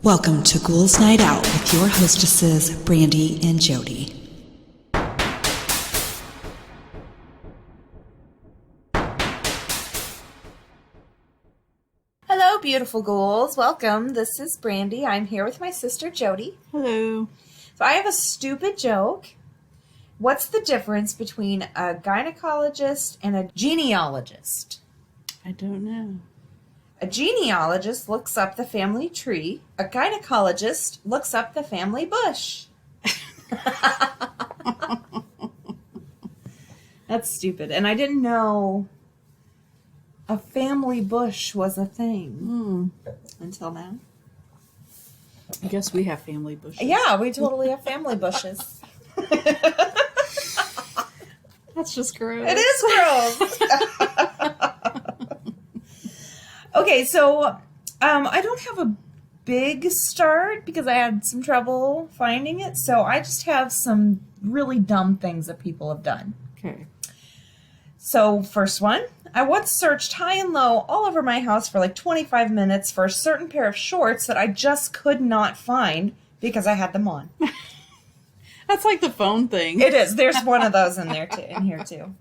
Welcome to Ghouls Night Out with your hostesses, Brandy and Jody. Hello, beautiful ghouls. Welcome. This is Brandy. I'm here with my sister, Jody. Hello. So I have a stupid joke. What's the difference between a gynecologist and a genealogist? I don't know. A genealogist looks up the family tree. A gynecologist looks up the family bush. That's stupid. And I didn't know a family bush was a thing until now. I guess we have family bushes. Yeah, we totally have family bushes. That's just gross. It is gross. Okay, so I don't have a big start because I had some trouble finding it. So I just have some really dumb things that people have done. Okay. So first one, I once searched high and low all over my house for like 25 minutes for a certain pair of shorts that I just could not find because I had them on. That's like the phone thing. It is. There's one of those in here too.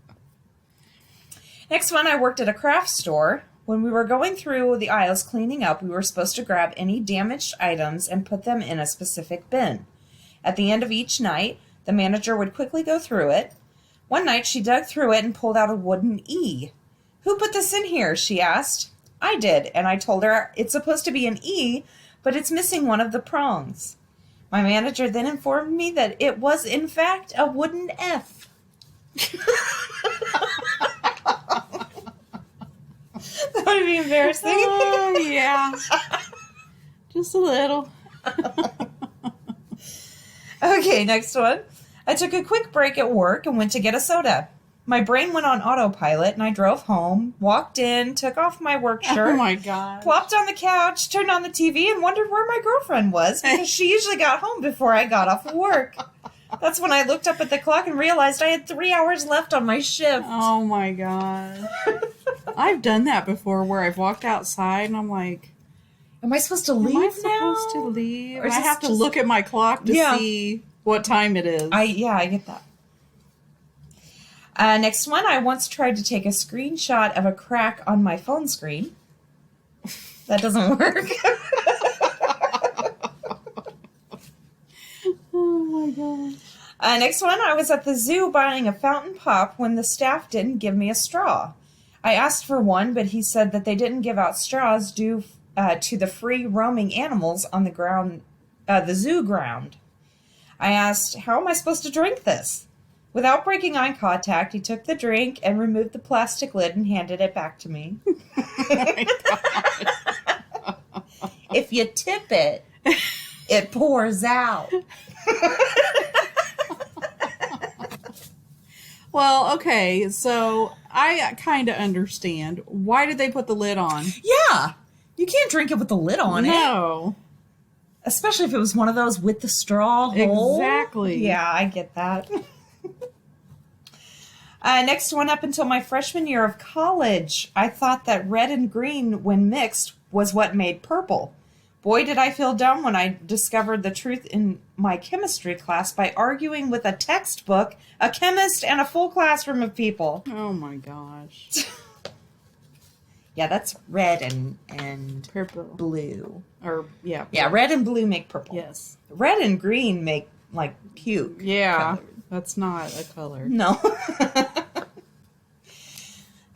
Next one, I worked at a craft store. When we were going through the aisles cleaning up, we were supposed to grab any damaged items and put them in a specific bin. At the end of each night, the manager would quickly go through it. One night, she dug through it and pulled out a wooden E. "Who put this in here?" she asked. "I did," and I told her it's supposed to be an E, but it's missing one of the prongs. My manager then informed me that it was, in fact, a wooden F. That would be embarrassing. Oh, yeah. Just a little. Okay, next one. I took a quick break at work and went to get a soda. My brain went on autopilot and I drove home, walked in, took off my work shirt. Oh, my God. Plopped on the couch, turned on the TV, and wondered where my girlfriend was because she usually got home before I got off of work. That's when I looked up at the clock and realized I had 3 hours left on my shift. Oh, my God. I've done that before where I've walked outside and I'm like, Am I supposed to leave am I now? supposed to leave? Or is I this have to just- look at my clock to see what time it is. I get that. Next one, I once tried to take a screenshot of a crack on my phone screen. That doesn't work. Oh, my God. Next one, I was at the zoo buying a fountain pop when the staff didn't give me a straw. I asked for one, but he said that they didn't give out straws due to the free roaming animals on the ground, the zoo ground. I asked, "How am I supposed to drink this?" Without breaking eye contact, he took the drink and removed the plastic lid and handed it back to me. Oh, my God. If you tip it, it pours out. Well, okay, so I kind of understand. Why did they put the lid on? Yeah, you can't drink it with the lid on it. No. Especially if it was one of those with the straw hole. Exactly. Yeah, I get that. Next one, up until my freshman year of college, I thought that red and green, when mixed, was what made purple. Boy, did I feel dumb when I discovered the truth in my chemistry class by arguing with a textbook, a chemist, and a full classroom of people. Oh my gosh. Yeah, that's red and Purple. blue. Or, yeah. Yeah, red and blue make purple. Yes. Red and green make, like, puke. Yeah. color. That's not a color. No.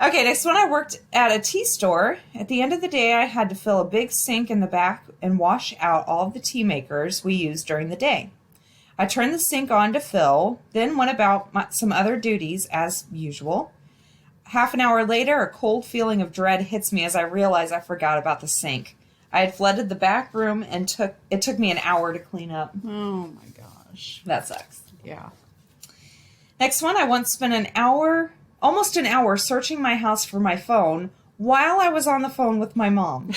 Okay, next one, I worked at a tea store. At the end of the day, I had to fill a big sink in the back and wash out all of the tea makers we used during the day. I turned the sink on to fill, then went about some other duties as usual. Half an hour later, a cold feeling of dread hits me as I realize I forgot about the sink. I had flooded the back room and it took me an hour to clean up. Oh my gosh. That sucks. Yeah. Next one, I once spent almost an hour searching my house for my phone while I was on the phone with my mom.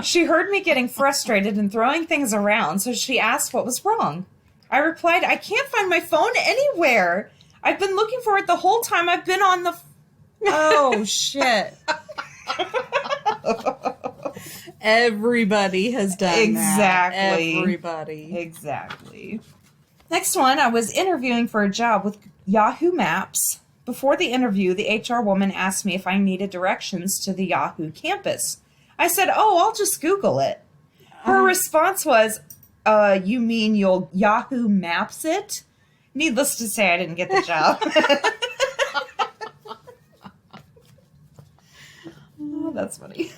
She heard me getting frustrated and throwing things around, so she asked what was wrong. I replied, "I can't find my phone anywhere. I've been looking for it the whole time I've been on the..." Oh, shit. Everybody has done Exactly. that. Everybody. Exactly. Next one, I was interviewing for a job with Yahoo Maps. Before the interview, the HR woman asked me if I needed directions to the Yahoo campus. I said, "Oh, I'll just Google it." Her response was, "You mean you'll Yahoo Maps it?" Needless to say, I didn't get the job. Oh, that's funny.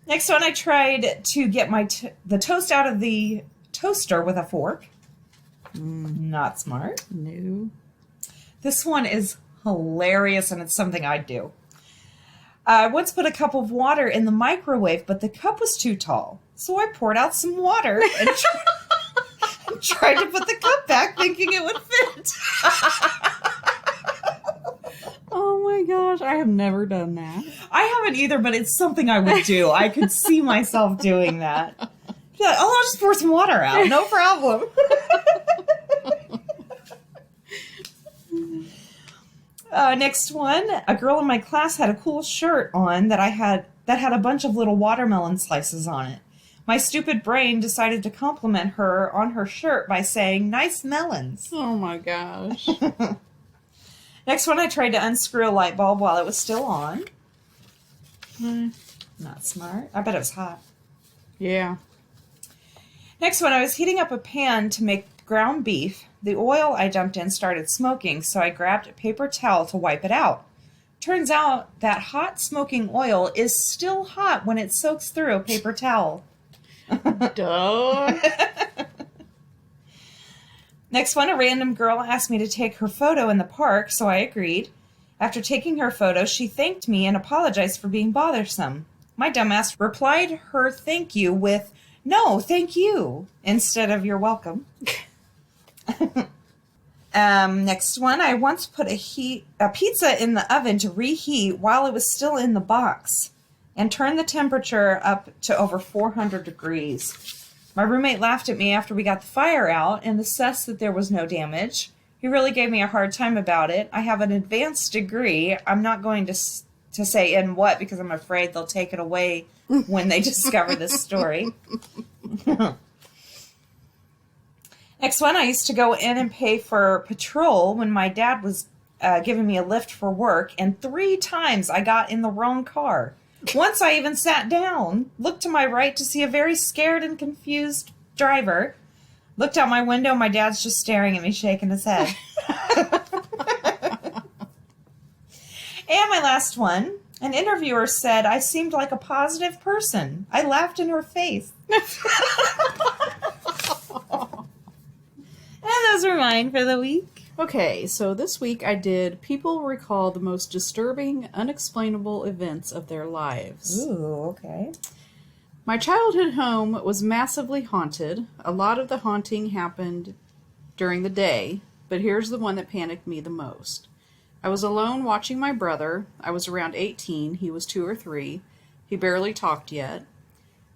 Next one, I tried to get the toast out of the toaster with a fork. Not smart. No. This one is hilarious, and it's something I'd do. I once put a cup of water in the microwave, but the cup was too tall. So I poured out some water and tried to put the cup back, thinking it would fit. Oh my gosh, I have never done that. I haven't either, but it's something I would do. I could see myself doing that. Yeah, I'll just pour some water out. No problem. Next one. A girl in my class had a cool shirt on that had a bunch of little watermelon slices on it. My stupid brain decided to compliment her on her shirt by saying, "Nice melons." Oh my gosh. Next one, I tried to unscrew a light bulb while it was still on. Not smart. I bet it was hot. Yeah. Next one, I was heating up a pan to make ground beef. The oil I dumped in started smoking, so I grabbed a paper towel to wipe it out. Turns out that hot smoking oil is still hot when it soaks through a paper towel. Duh. Next one, a random girl asked me to take her photo in the park, so I agreed. After taking her photo, she thanked me and apologized for being bothersome. My dumbass replied her thank you with, "No, thank you," instead of "you're welcome." Next one, I once put a pizza in the oven to reheat while it was still in the box and turned the temperature up to over 400 degrees. My roommate laughed at me after we got the fire out and assessed that there was no damage. He really gave me a hard time about it. I have an advanced degree. I'm not going to say in what because I'm afraid they'll take it away when they discover this story. Next one, I used to go in and pay for patrol when my dad was giving me a lift for work, and 3 times I got in the wrong car. Once I even sat down, looked to my right to see a very scared and confused driver. Looked out my window, my dad's just staring at me, shaking his head. And my last one, an interviewer said I seemed like a positive person. I laughed in her face. And those were mine for the week. Okay, so this week I did people recall the most disturbing, unexplainable events of their lives. Ooh, okay. My childhood home was massively haunted. A lot of the haunting happened during the day, but here's the one that panicked me the most. I was alone watching my brother. I was around 18. He was 2 or 3. He barely talked yet.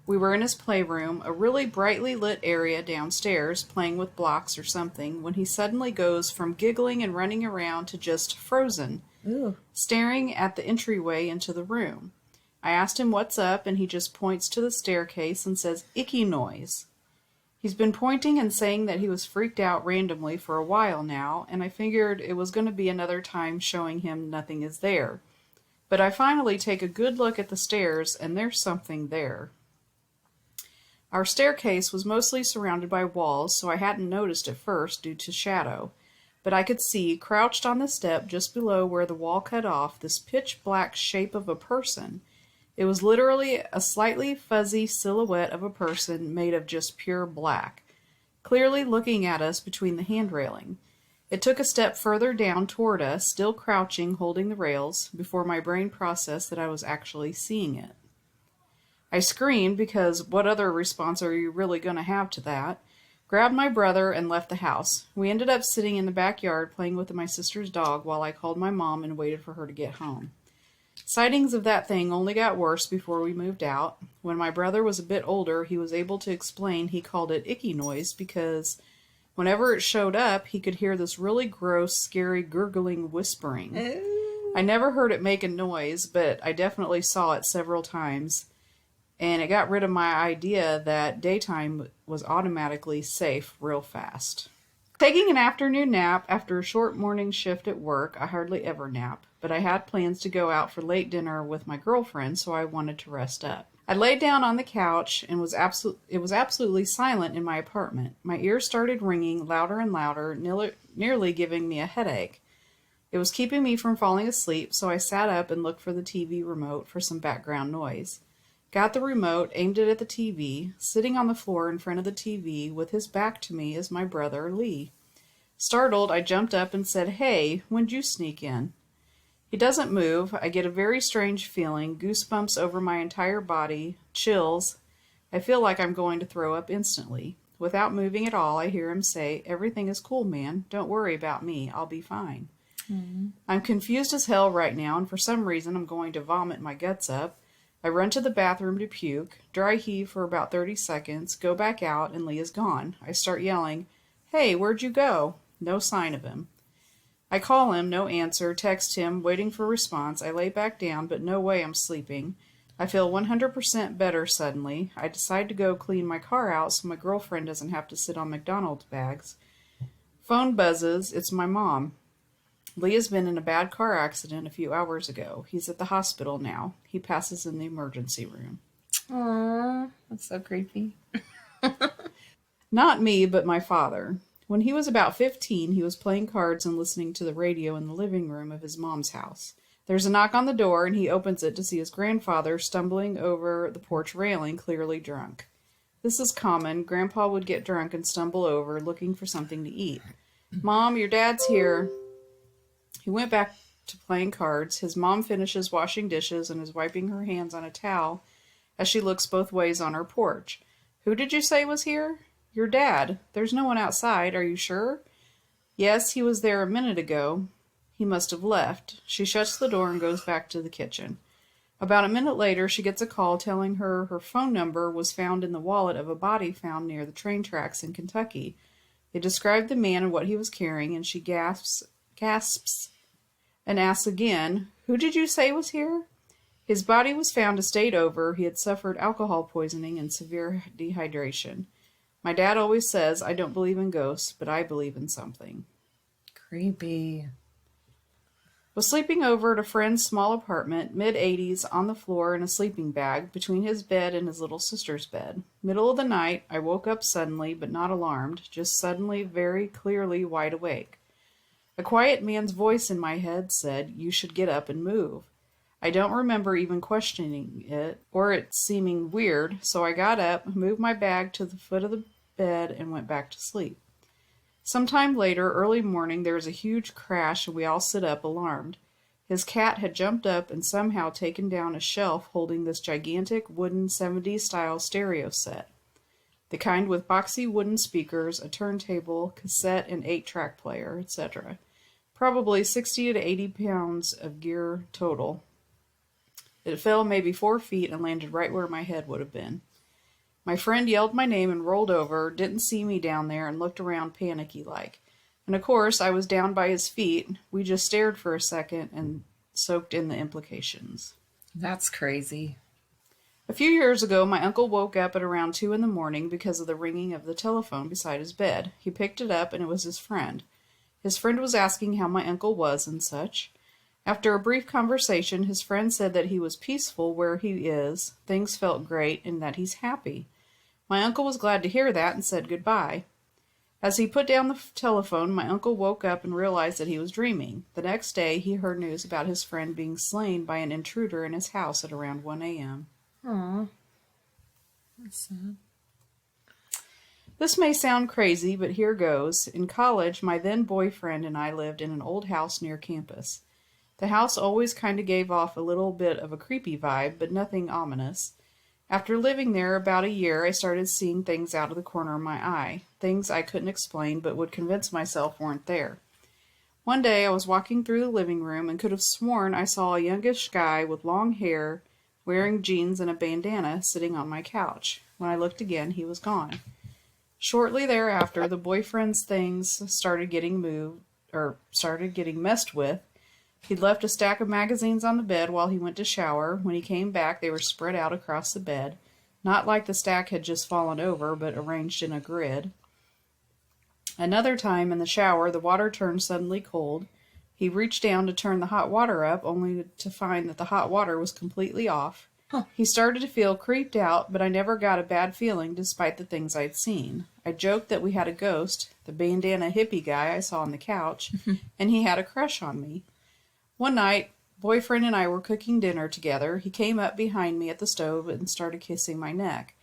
We were in his playroom, a really brightly lit area downstairs, playing with blocks or something, when he suddenly goes from giggling and running around to just frozen, staring at the entryway into the room. I asked him what's up, and he just points to the staircase and says, "Icky noise." He's been pointing and saying that he was freaked out randomly for a while now, and I figured it was going to be another time showing him nothing is there. But I finally take a good look at the stairs, and there's something there. Our staircase was mostly surrounded by walls, so I hadn't noticed at first due to shadow. But I could see, crouched on the step just below where the wall cut off, this pitch-black shape of a person. It was literally a slightly fuzzy silhouette of a person made of just pure black, clearly looking at us between the hand railing. It took a step further down toward us, still crouching, holding the rails, before my brain processed that I was actually seeing it. I screamed because what other response are you really going to have to that? Grabbed my brother and left the house. We ended up sitting in the backyard playing with my sister's dog while I called my mom and waited for her to get home. Sightings of that thing only got worse before we moved out. When my brother was a bit older, he was able to explain he called it icky noise because whenever it showed up, he could hear this really gross, scary, gurgling whispering. I never heard it make a noise, but I definitely saw it several times. and it got rid of my idea that daytime was automatically safe real fast. Taking an afternoon nap after a short morning shift at work. I hardly ever nap, but I had plans to go out for late dinner with my girlfriend, so I wanted to rest up. I laid down on the couch and it was absolutely silent in my apartment. My ears started ringing louder and louder, nearly giving me a headache. It was keeping me from falling asleep, so I sat up and looked for the TV remote for some background noise. Got the remote, aimed it at the TV. Sitting on the floor in front of the TV with his back to me is my brother, Lee. Startled, I jumped up and said, "Hey, when'd you sneak in?" He doesn't move. I get a very strange feeling, goosebumps over my entire body, chills. I feel like I'm going to throw up instantly. Without moving at all, I hear him say, "Everything is cool, man. Don't worry about me. I'll be fine." I'm confused as hell right now, and for some reason I'm going to vomit my guts up. I run to the bathroom to puke, dry heave for about 30 seconds, go back out, and Lee is gone. I start yelling, "Hey, where'd you go?" No sign of him. I call him, no answer, text him, waiting for a response. I lay back down, but no way I'm sleeping. I feel 100% better suddenly. I decide to go clean my car out so my girlfriend doesn't have to sit on McDonald's bags. Phone buzzes. It's my mom. Lee has been in a bad car accident a few hours ago. He's at the hospital now. He passes in the emergency room. Aww, that's so creepy. Not me, but my father. When he was about 15, he was playing cards and listening to the radio in the living room of his mom's house. There's a knock on the door, and he opens it to see his grandfather stumbling over the porch railing, clearly drunk. This is common. Grandpa would get drunk and stumble over, looking for something to eat. "Mom, your dad's here." He went back to playing cards. His mom finishes washing dishes and is wiping her hands on a towel as she looks both ways on her porch. "Who did you say was here?" "Your dad. There's no one outside. Are you sure?" "Yes, he was there a minute ago. He must have left." She shuts the door and goes back to the kitchen. About a minute later, she gets a call telling her her phone number was found in the wallet of a body found near the train tracks in Kentucky. They describe the man and what he was carrying, and she gasps and asks again, "Who did you say was here?" His body was found a state over. He had suffered alcohol poisoning and severe dehydration. My dad always says, "I don't believe in ghosts, but I believe in something." Creepy. Was sleeping over at a friend's small apartment, mid-80s, on the floor in a sleeping bag, between his bed and his little sister's bed. Middle of the night, I woke up suddenly, but not alarmed, just suddenly, very clearly wide awake. A quiet man's voice in my head said, "You should get up and move." I don't remember even questioning it, or it seeming weird, so I got up, moved my bag to the foot of the bed, and went back to sleep. Sometime later, early morning, there is a huge crash, and we all sit up, alarmed. His cat had jumped up and somehow taken down a shelf holding this gigantic wooden 70s-style stereo set. The kind with boxy wooden speakers, a turntable, cassette and 8-track player, etc. Probably 60 to 80 pounds of gear total. It fell maybe 4 feet and landed right where my head would have been. My friend yelled my name and rolled over, didn't see me down there, and looked around panicky-like. And of course, I was down by his feet. We just stared for a second and soaked in the implications. That's crazy. A few years ago, my uncle woke up at around 2 in the morning because of the ringing of the telephone beside his bed. He picked it up, and it was his friend. His friend was asking how my uncle was and such. After a brief conversation, his friend said that he was peaceful where he is, things felt great, and that he's happy. My uncle was glad to hear that and said goodbye. As he put down the telephone, my uncle woke up and realized that he was dreaming. The next day, he heard news about his friend being slain by an intruder in his house at around 1 a.m. Aw. That's sad. This may sound crazy, but here goes. In college, my then boyfriend and I lived in an old house near campus. The house always kind of gave off a little bit of a creepy vibe, but nothing ominous. After living there about a year, I started seeing things out of the corner of my eye. Things I couldn't explain, but would convince myself weren't there. One day, I was walking through the living room and could have sworn I saw a youngish guy with long hair, wearing jeans and a bandana, sitting on my couch. When I looked again, he was gone. Shortly thereafter, the boyfriend's things started getting messed with. He'd left a stack of magazines on the bed while he went to shower. When he came back, they were spread out across the bed. Not like the stack had just fallen over, but arranged in a grid. Another time in the shower, the water turned suddenly cold. He reached down to turn the hot water up, only to find that the hot water was completely off. He started to feel creeped out, but I never got a bad feeling despite the things I'd seen. I joked that we had a ghost, the bandana hippie guy I saw on the couch, and he had a crush on me. One night, boyfriend and I were cooking dinner together. He came up behind me at the stove and started kissing my neck.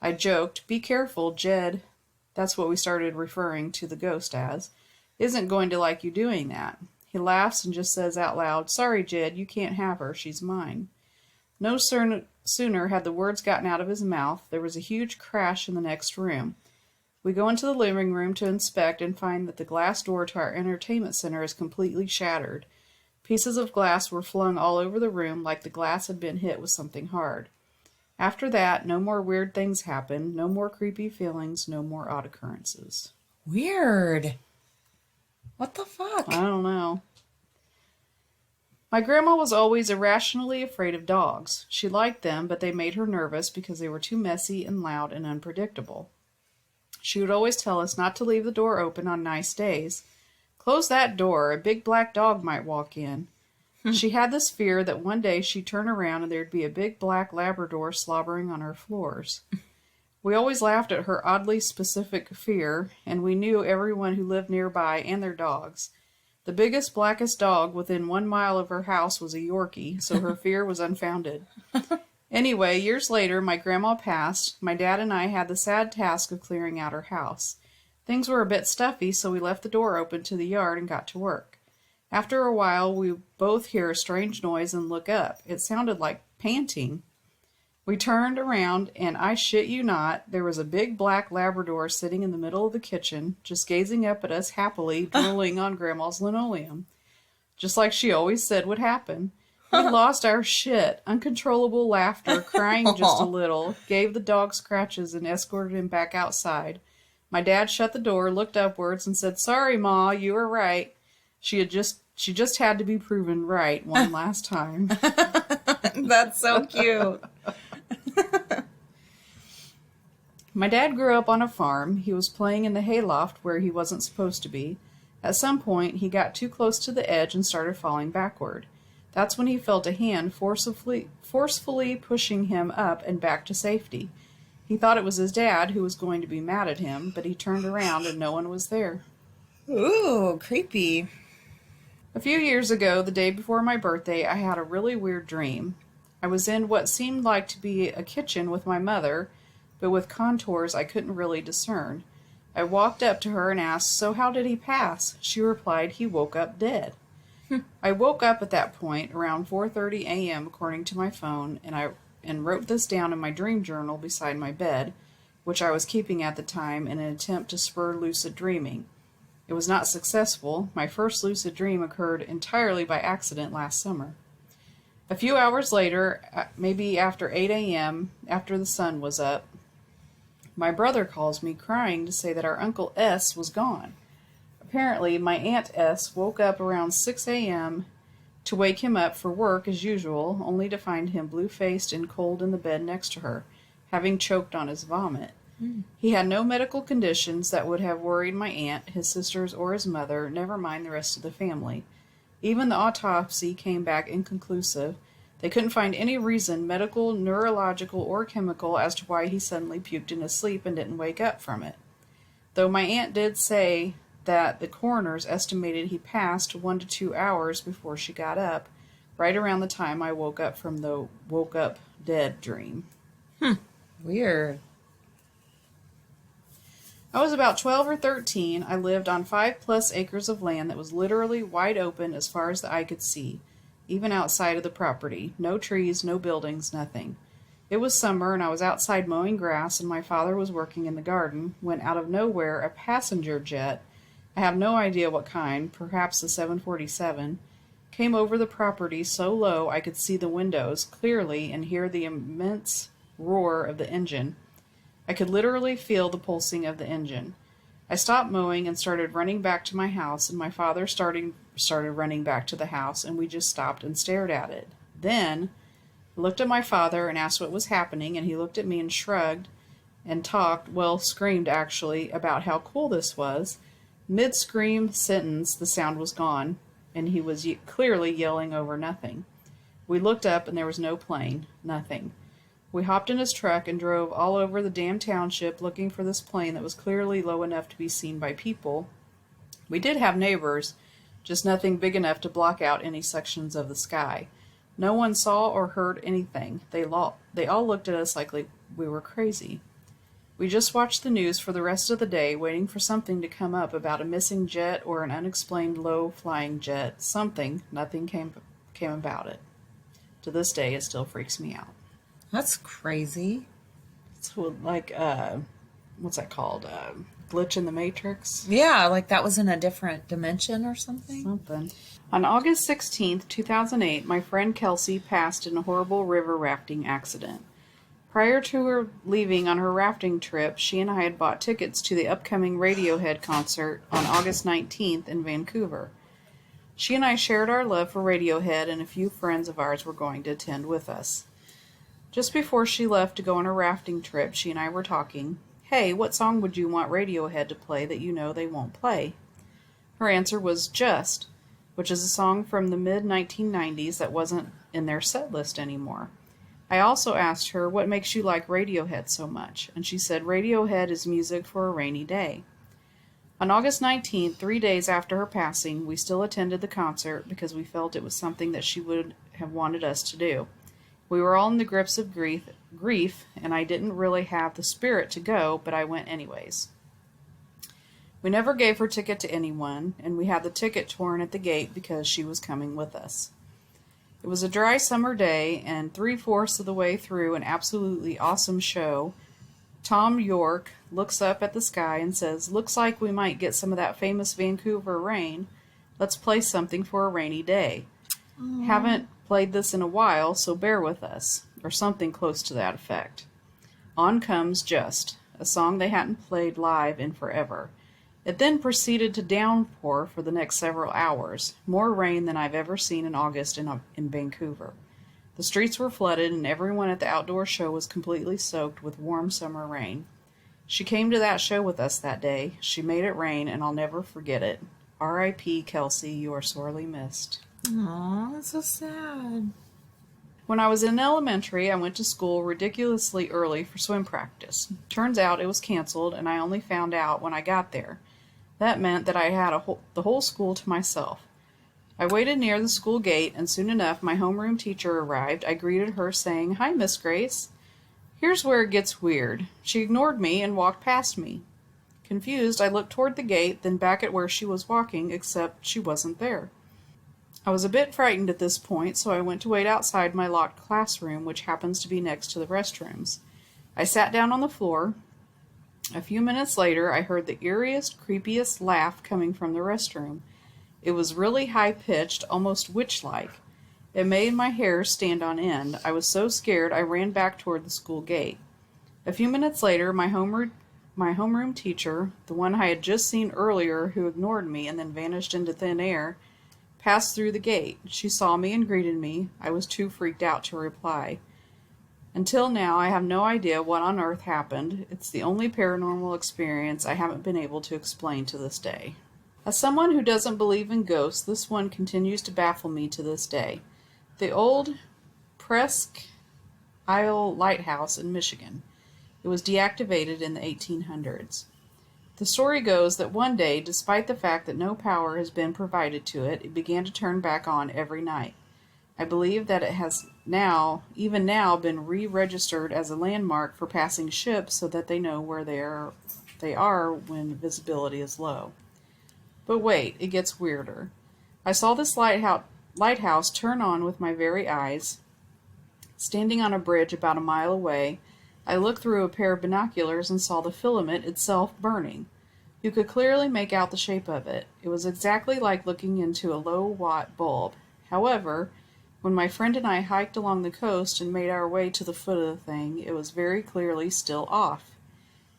I joked, "Be careful, Jed," that's what we started referring to the ghost as, "isn't going to like you doing that." He laughs and just says out loud, "Sorry, Jed, you can't have her. She's mine." No sooner had the words gotten out of his mouth, there was a huge crash in the next room. We go into the living room to inspect and find that the glass door to our entertainment center is completely shattered. Pieces of glass were flung all over the room like the glass had been hit with something hard. After that, no more weird things happened, no more creepy feelings, no more odd occurrences. Weird. What the fuck? I don't know. My grandma was always irrationally afraid of dogs. She liked them, but they made her nervous because they were too messy and loud and unpredictable. She would always tell us not to leave the door open on nice days. "Close that door, a big black dog might walk in." She had this fear that one day she'd turn around and there'd be a big black Labrador slobbering on our floors. We always laughed at her oddly specific fear, and we knew everyone who lived nearby and their dogs. The biggest, blackest dog within 1 mile of her house was a Yorkie, so her fear was unfounded. Anyway, years later, my grandma passed. My dad and I had the sad task of clearing out her house. Things were a bit stuffy, so we left the door open to the yard and got to work. After a while, we both hear a strange noise and look up. It sounded like panting. We turned around, and I shit you not, there was a big black Labrador sitting in the middle of the kitchen, just gazing up at us happily, drooling on Grandma's linoleum. Just like she always said would happen. We lost our shit, uncontrollable laughter, crying just a little, gave the dog scratches, and escorted him back outside. My dad shut the door, looked upwards, and said, "Sorry, Ma, you were right." She just had to be proven right one last time. That's so cute. My dad grew up on a farm. He was playing in the hayloft where he wasn't supposed to be. At some point, he got too close to the edge and started falling backward. That's when he felt a hand forcefully pushing him up and back to safety. He thought it was his dad who was going to be mad at him, but he turned around and no one was there. Ooh, creepy. A few years ago, the day before my birthday, I had a really weird dream. I was in what seemed like to be a kitchen with my mother, but with contours I couldn't really discern. I walked up to her and asked, "So how did he pass?" She replied, "He woke up dead." I woke up at that point around 4:30 a.m. according to my phone, and wrote this down in my dream journal beside my bed, which I was keeping at the time in an attempt to spur lucid dreaming. It was not successful. My first lucid dream occurred entirely by accident last summer. A few hours later, maybe after 8 a.m., after the sun was up, my brother calls me crying to say that our Uncle S was gone. Apparently, my Aunt S woke up around 6 a.m. to wake him up for work as usual, only to find him blue-faced and cold in the bed next to her, having choked on his vomit. He had no medical conditions that would have worried my aunt, his sisters, or his mother, never mind the rest of the family. Even the autopsy came back inconclusive. They couldn't find any reason, medical, neurological, or chemical, as to why he suddenly puked in his sleep and didn't wake up from it. Though my aunt did say that the coroners estimated he passed 1 to 2 hours before she got up, right around the time I woke up from the woke up dead dream. Weird. I was about 12 or 13. I lived on 5+ acres of land that was literally wide open as far as the eye could see, even outside of the property. No trees, no buildings, nothing. It was summer, and I was outside mowing grass, and my father was working in the garden, when out of nowhere a passenger jet, I have no idea what kind, perhaps the 747, came over the property so low I could see the windows clearly and hear the immense roar of the engine. I could literally feel the pulsing of the engine. I stopped mowing and started running back to my house, and my father started running back to the house, and we just stopped and stared at it. Then, I looked at my father and asked what was happening, and he looked at me and shrugged and talked, well, screamed actually, about how cool this was. Mid-scream sentence, the sound was gone, and he was clearly yelling over nothing. We looked up, and there was no plane. Nothing. We hopped in his truck and drove all over the damn township looking for this plane that was clearly low enough to be seen by people. We did have neighbors, just nothing big enough to block out any sections of the sky. No one saw or heard anything. They all looked at us like we were crazy. We just watched the news for the rest of the day, waiting for something to come up about a missing jet or an unexplained low-flying jet. Something. Nothing came about it. To this day, it still freaks me out. That's crazy. It's like, what's that called? Glitch in the Matrix? Yeah, like that was in a different dimension or something. Something. On August 16th, 2008, my friend Kelsey passed in a horrible river rafting accident. Prior to her leaving on her rafting trip, she and I had bought tickets to the upcoming Radiohead concert on August 19th in Vancouver. She and I shared our love for Radiohead, and a few friends of ours were going to attend with us. Just before she left to go on her rafting trip, she and I were talking. Hey, what song would you want Radiohead to play that you know they won't play? Her answer was Just, which is a song from the mid-1990s that wasn't in their set list anymore. I also asked her, what makes you like Radiohead so much? And she said, Radiohead is music for a rainy day. On August 19th, 3 days after her passing, we still attended the concert because we felt it was something that she would have wanted us to do. We were all in the grips of grief, and I didn't really have the spirit to go, but I went anyways. We never gave her ticket to anyone, and we had the ticket torn at the gate because she was coming with us. It was a dry summer day, and 3/4 of the way through an absolutely awesome show, Tom York looks up at the sky and says, looks like we might get some of that famous Vancouver rain. Let's play something for a rainy day. Haven't played this in a while, so bear with us, or something close to that effect. On comes Just, a song they hadn't played live in forever. It then proceeded to downpour for the next several hours, more rain than I've ever seen in August in Vancouver. The streets were flooded, and everyone at the outdoor show was completely soaked with warm summer rain. She came to that show with us that day. She made it rain, and I'll never forget it. R.I.P. Kelsey, you are sorely missed. Aw, that's so sad. When I was in elementary, I went to school ridiculously early for swim practice. Turns out it was canceled, and I only found out when I got there. That meant that I had the whole school to myself. I waited near the school gate, and soon enough my homeroom teacher arrived. I greeted her saying, Hi, Miss Grace. Here's where it gets weird. She ignored me and walked past me. Confused, I looked toward the gate, then back at where she was walking, except she wasn't there. I was a bit frightened at this point, so I went to wait outside my locked classroom, which happens to be next to the restrooms. I sat down on the floor. A few minutes later, I heard the eeriest, creepiest laugh coming from the restroom. It was really high-pitched, almost witch-like. It made my hair stand on end. I was so scared I ran back toward the school gate. A few minutes later, my homeroom teacher, the one I had just seen earlier who ignored me and then vanished into thin air, passed through the gate. She saw me and greeted me. I was too freaked out to reply. Until now, I have no idea what on earth happened. It's the only paranormal experience I haven't been able to explain to this day. As someone who doesn't believe in ghosts, this one continues to baffle me to this day. The old Presque Isle Lighthouse in Michigan. It was deactivated in the 1800s. The story goes that one day, despite the fact that no power has been provided to it, it began to turn back on every night. I believe that it has even now, been re-registered as a landmark for passing ships so that they know where they are when visibility is low. But wait, it gets weirder. I saw this lighthouse turn on with my very eyes. Standing on a bridge about a mile away, I looked through a pair of binoculars and saw the filament itself burning. You could clearly make out the shape of it. It was exactly like looking into a low-watt bulb. However, when my friend and I hiked along the coast and made our way to the foot of the thing, it was very clearly still off.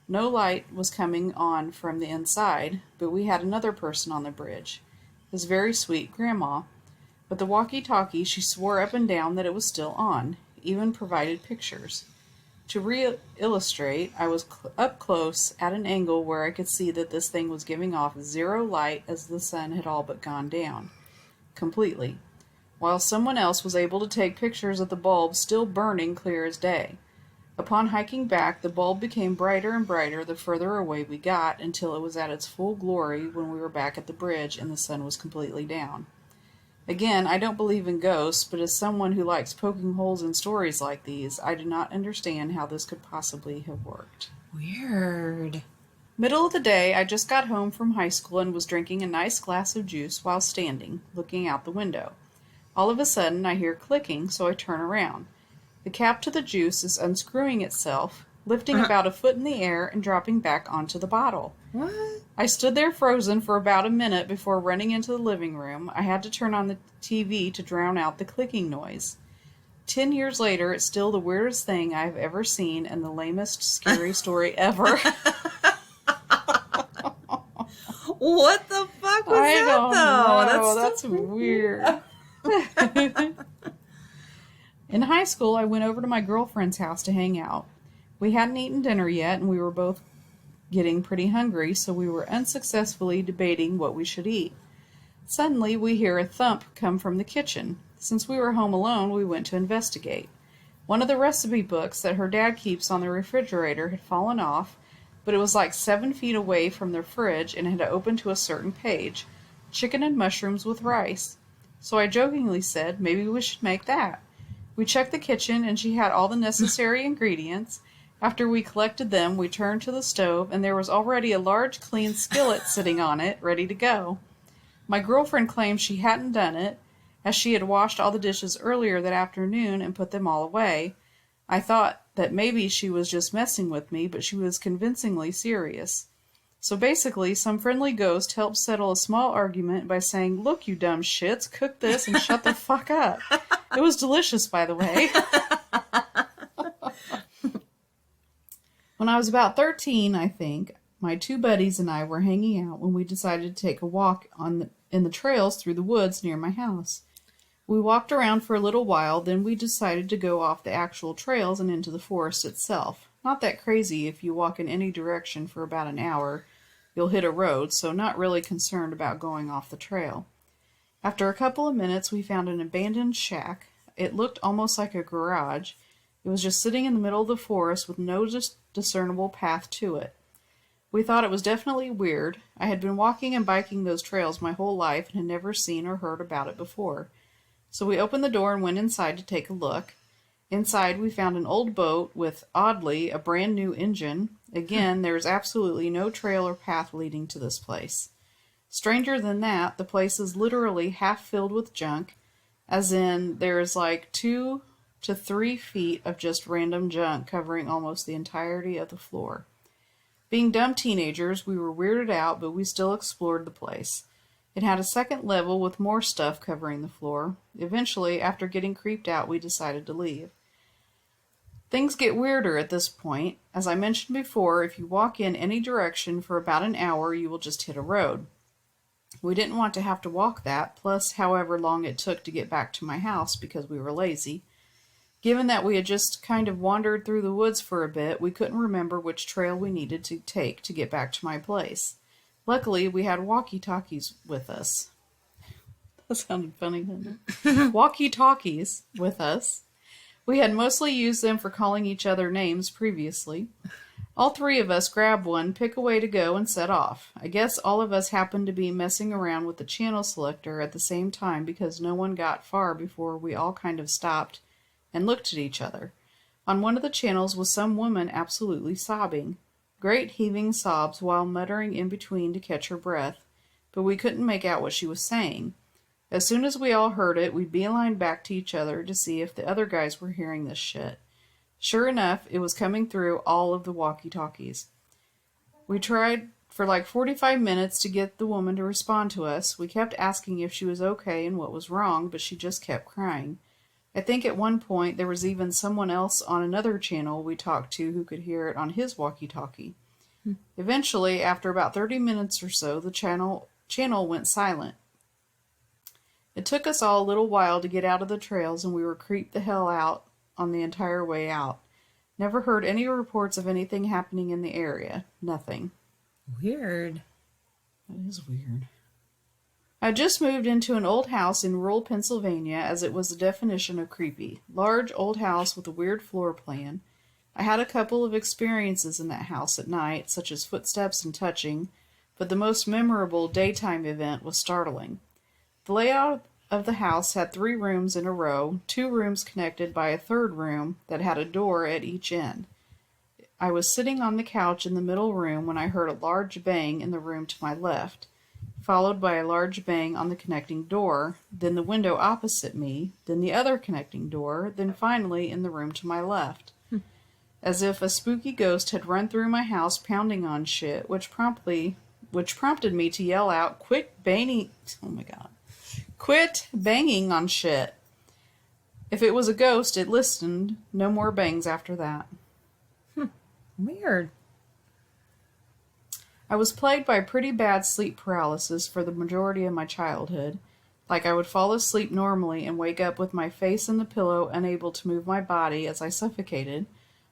No light was coming on from the inside, but we had another person on the bridge. His very sweet grandma. With the walkie-talkie, she swore up and down that it was still on. even provided pictures. To re-illustrate, I was up close at an angle where I could see that this thing was giving off zero light as the sun had all but gone down. Completely. While someone else was able to take pictures of the bulb still burning clear as day. Upon hiking back, the bulb became brighter and brighter the further away we got until it was at its full glory when we were back at the bridge and the sun was completely down. Again, I don't believe in ghosts, but as someone who likes poking holes in stories like these, I do not understand how this could possibly have worked. Weird. Middle of the day, I just got home from high school and was drinking a nice glass of juice while standing, looking out the window. All of a sudden, I hear clicking, so I turn around. The cap to the juice is unscrewing itself, lifting about a foot in the air and dropping back onto the bottle. What? I stood there frozen for about a minute before running into the living room. I had to turn on the TV to drown out the clicking noise. 10 years later, it's still the weirdest thing I've ever seen and the lamest scary story ever. What the fuck was I that, don't though? know. That's weird. In high school, I went over to my girlfriend's house to hang out. We hadn't eaten dinner yet, and we were both getting pretty hungry, so we were unsuccessfully debating what we should eat. Suddenly, we hear a thump come from the kitchen. Since we were home alone, we went to investigate. One of the recipe books that her dad keeps on the refrigerator had fallen off, but it was like 7 feet away from the fridge and had opened to a certain page. Chicken and mushrooms with rice. So I jokingly said, maybe we should make that. We checked the kitchen, and she had all the necessary ingredients. After we collected them, we turned to the stove, and there was already a large clean skillet sitting on it, ready to go. My girlfriend claimed she hadn't done it, as she had washed all the dishes earlier that afternoon and put them all away. I thought that maybe she was just messing with me, but she was convincingly serious. So basically, some friendly ghost helped settle a small argument by saying, "Look, you dumb shits, cook this and shut the fuck up." It was delicious, by the way. When I was about 13, I think, my two buddies and I were hanging out when we decided to take a walk in the trails through the woods near my house. We walked around for a little while, then we decided to go off the actual trails and into the forest itself. Not that crazy. If you walk in any direction for about an hour, you'll hit a road, so not really concerned about going off the trail. After a couple of minutes, we found an abandoned shack. It looked almost like a garage. It was just sitting in the middle of the forest with no discernible path to it. We thought it was definitely weird. I had been walking and biking those trails my whole life and had never seen or heard about it before. So we opened the door and went inside to take a look. Inside, we found an old boat with, oddly, a brand new engine. Again, there is absolutely no trail or path leading to this place. Stranger than that, the place is literally half filled with junk, as in there is like 2 to 3 feet of just random junk covering almost the entirety of the floor. Being dumb teenagers, we were weirded out, but we still explored the place. It had a second level with more stuff covering the floor. Eventually, after getting creeped out, we decided to leave. Things get weirder at this point. As I mentioned before, if you walk in any direction for about an hour, you will just hit a road. We didn't want to have to walk that, plus however long it took to get back to my house because we were lazy. Given that we had just kind of wandered through the woods for a bit, we couldn't remember which trail we needed to take to get back to my place. Luckily, we had walkie-talkies with us. That sounded funny, didn't it? Walkie-talkies with us. We had mostly used them for calling each other names previously. All three of us grabbed one, pick a way to go, and set off. I guess all of us happened to be messing around with the channel selector at the same time because no one got far before we all kind of stopped and looked at each other. On one of the channels was some woman absolutely sobbing. Great heaving sobs while muttering in between to catch her breath, but we couldn't make out what she was saying. As soon as we all heard it, we beelined back to each other to see if the other guys were hearing this shit. Sure enough, it was coming through all of the walkie-talkies. We tried for like 45 minutes to get the woman to respond to us. We kept asking if she was okay and what was wrong, but she just kept crying. I think at one point there was even someone else on another channel we talked to who could hear it on his walkie-talkie. Eventually, after about 30 minutes or so, the channel went silent. It took us all a little while to get out of the trails, and we were creeped the hell out on the entire way out. Never heard any reports of anything happening in the area. Nothing. Weird. That is weird. I just moved into an old house in rural Pennsylvania, as it was the definition of creepy. Large old house with a weird floor plan. I had a couple of experiences in that house at night, such as footsteps and touching, but the most memorable daytime event was startling. The layout of the house had 3 rooms in a row, 2 rooms connected by a third room that had a door at each end. I was sitting on the couch in the middle room when I heard a large bang in the room to my left, followed by a large bang on the connecting door, then the window opposite me, then the other connecting door, then finally in the room to my left. As if a spooky ghost had run through my house pounding on shit, which prompted me to yell out, "Quit banging!" Oh my god. Quit banging on shit. If it was a ghost, it listened. No more bangs after that. Weird. I was plagued by pretty bad sleep paralysis for the majority of my childhood. Like I would fall asleep normally and wake up with my face in the pillow, unable to move my body as I suffocated.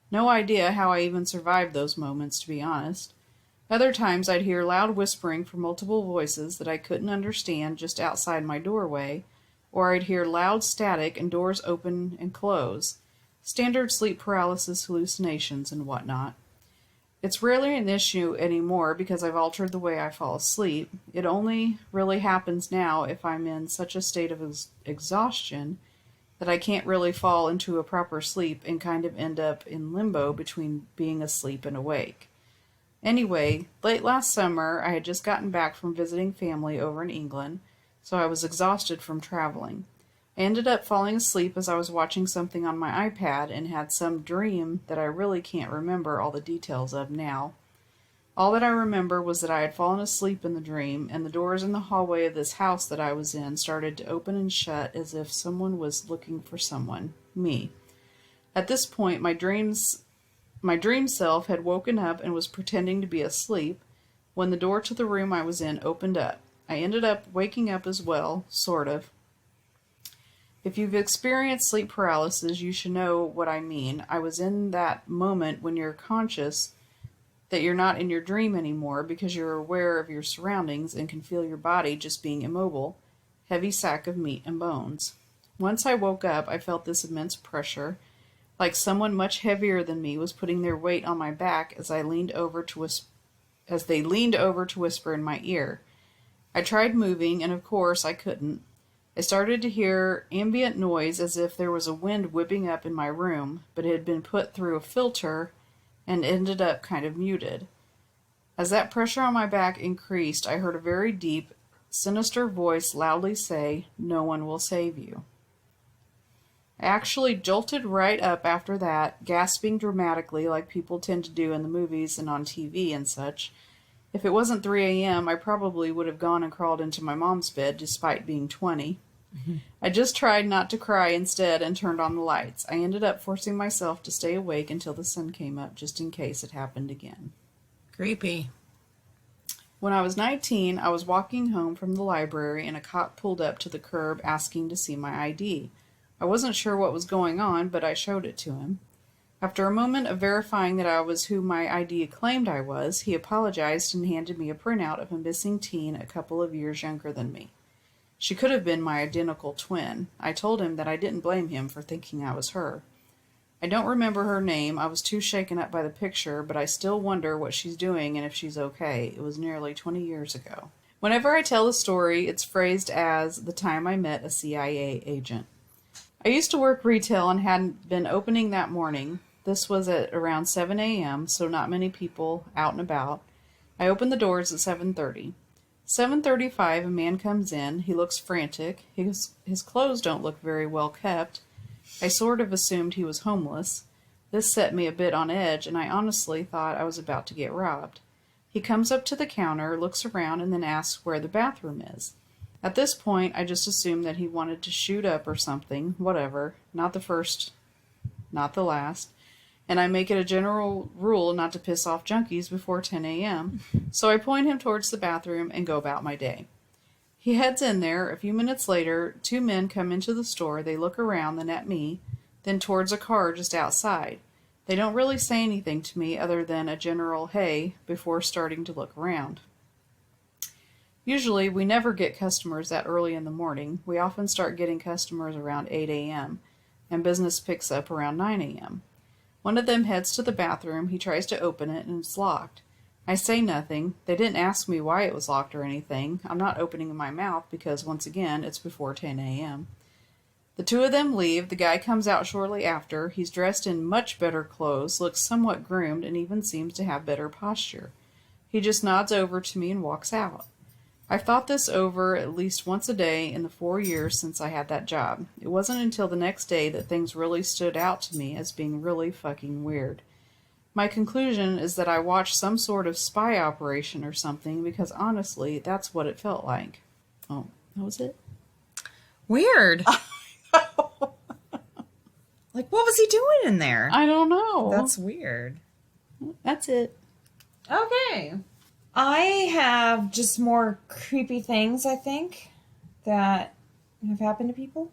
No idea how I even survived those moments, to be honest. Other times I'd hear loud whispering from multiple voices that I couldn't understand just outside my doorway, or I'd hear loud static and doors open and close. Standard sleep paralysis hallucinations and whatnot. It's rarely an issue anymore because I've altered the way I fall asleep. It only really happens now if I'm in such a state of exhaustion that I can't really fall into a proper sleep and kind of end up in limbo between being asleep and awake. Anyway, late last summer, I had just gotten back from visiting family over in England, so I was exhausted from traveling. I ended up falling asleep as I was watching something on my iPad and had some dream that I really can't remember all the details of now. All that I remember was that I had fallen asleep in the dream, and the doors in the hallway of this house that I was in started to open and shut as if someone was looking for someone, me. At this point, my dream self had woken up and was pretending to be asleep when the door to the room I was in opened up. I ended up waking up as well, sort of. If you've experienced sleep paralysis, you should know what I mean. I was in that moment when you're conscious that you're not in your dream anymore because you're aware of your surroundings and can feel your body just being immobile, heavy sack of meat and bones. Once I woke up, I felt this immense pressure, like someone much heavier than me was putting their weight on my back as they leaned over to whisper in my ear. I tried moving, and of course I couldn't. I started to hear ambient noise as if there was a wind whipping up in my room, but it had been put through a filter and ended up kind of muted. As that pressure on my back increased, I heard a very deep, sinister voice loudly say, "No one will save you." I actually jolted right up after that, gasping dramatically like people tend to do in the movies and on TV and such. If it wasn't 3 a.m., I probably would have gone and crawled into my mom's bed despite being 20. I just tried not to cry instead and turned on the lights. I ended up forcing myself to stay awake until the sun came up just in case it happened again. Creepy. When I was 19, I was walking home from the library and a cop pulled up to the curb asking to see my ID. I wasn't sure what was going on, but I showed it to him. After a moment of verifying that I was who my ID claimed I was, he apologized and handed me a printout of a missing teen a couple of years younger than me. She could have been my identical twin. I told him that I didn't blame him for thinking I was her. I don't remember her name. I was too shaken up by the picture, but I still wonder what she's doing and if she's okay. It was nearly 20 years ago. Whenever I tell the story, it's phrased as the time I met a CIA agent. I used to work retail and hadn't been opening that morning. This was at around 7 a.m., so not many people out and about. I opened the doors at 7:30. 7:35, a man comes in. He looks frantic. His clothes don't look very well kept. I sort of assumed he was homeless. This set me a bit on edge, and I honestly thought I was about to get robbed. He comes up to the counter, looks around, and then asks where the bathroom is. At this point, I just assumed that he wanted to shoot up or something, whatever. Not the first, not the last. And I make it a general rule not to piss off junkies before 10 a.m., so I point him towards the bathroom and go about my day. He heads in there. A few minutes later, 2 men come into the store. They look around, then at me. then towards a car just outside. They don't really say anything to me other than a general hey before starting to look around. Usually, we never get customers that early in the morning. We often start getting customers around 8 a.m., and business picks up around 9 a.m. One of them heads to the bathroom. He tries to open it, and it's locked. I say nothing. They didn't ask me why it was locked or anything. I'm not opening my mouth because, once again, it's before 10 a.m. The two of them leave. The guy comes out shortly after. He's dressed in much better clothes, looks somewhat groomed, and even seems to have better posture. He just nods over to me and walks out. I've thought this over at least once a day in the 4 years since I had that job. It wasn't until the next day that things really stood out to me as being really fucking weird. My conclusion is that I watched some sort of spy operation or something because honestly, that's what it felt like. Oh, that was it? Weird. Like, what was he doing in there? I don't know. That's weird. That's it. Okay. I have just more creepy things, I think, that have happened to people.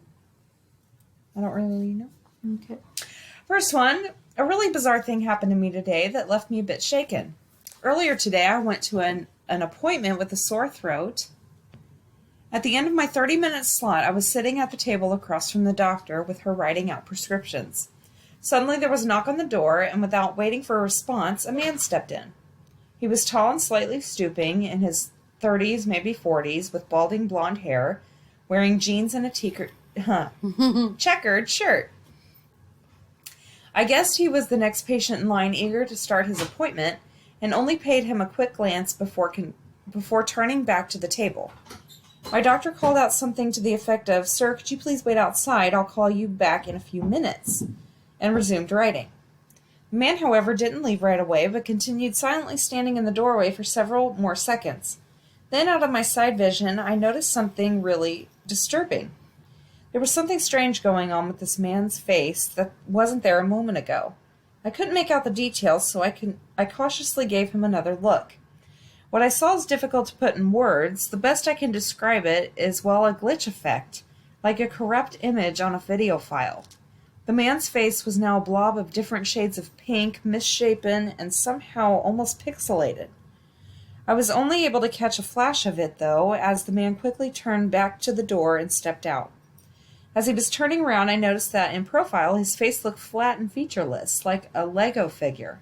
I don't really know. Okay. First one, a really bizarre thing happened to me today that left me a bit shaken. Earlier today, I went to an appointment with a sore throat. At the end of my 30-minute slot, I was sitting at the table across from the doctor with her writing out prescriptions. Suddenly, there was a knock on the door, and without waiting for a response, a man stepped in. He was tall and slightly stooping, in his 30s, maybe 40s, with balding blonde hair, wearing jeans and a checkered shirt. I guessed he was the next patient in line eager to start his appointment, and only paid him a quick glance before turning back to the table. My doctor called out something to the effect of, "Sir, could you please wait outside? I'll call you back in a few minutes," and resumed writing. The man, however, didn't leave right away, but continued silently standing in the doorway for several more seconds. Then, out of my side vision, I noticed something really disturbing. There was something strange going on with this man's face that wasn't there a moment ago. I couldn't make out the details, so I cautiously gave him another look. What I saw is difficult to put in words. The best I can describe it is, well, a glitch effect, like a corrupt image on a video file. The man's face was now a blob of different shades of pink, misshapen, and somehow almost pixelated. I was only able to catch a flash of it, though, as the man quickly turned back to the door and stepped out. As he was turning around, I noticed that, in profile, his face looked flat and featureless, like a Lego figure.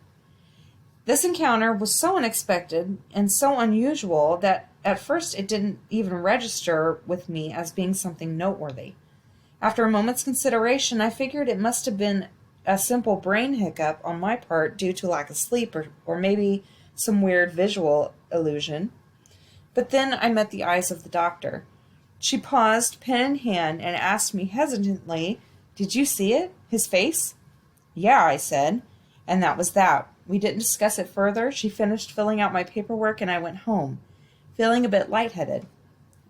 This encounter was so unexpected and so unusual that at first it didn't even register with me as being something noteworthy. After a moment's consideration, I figured it must have been a simple brain hiccup on my part due to lack of sleep or maybe some weird visual illusion. But then I met the eyes of the doctor. She paused, pen in hand, and asked me hesitantly, "Did you see it? His face?" "Yeah," I said, and that was that. We didn't discuss it further. She finished filling out my paperwork, and I went home, feeling a bit lightheaded.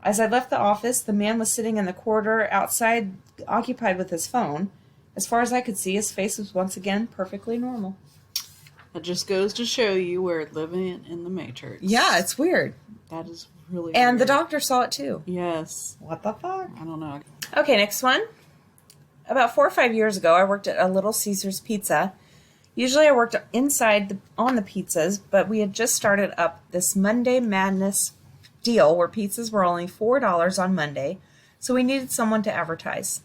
As I left the office, the man was sitting in the corridor outside, occupied with his phone. As far as I could see, his face was once again perfectly normal. That just goes to show you we're living in the Matrix. Yeah, it's weird. That is really And the weird. doctor saw it too. Yes. What the fuck? I don't know. Okay, next one. About 4 or 5 years ago, I worked at a Little Caesars Pizza. Usually I worked inside on the pizzas, but we had just started up this Monday Madness deal where pizzas were only $4 on Monday, so we needed someone to advertise.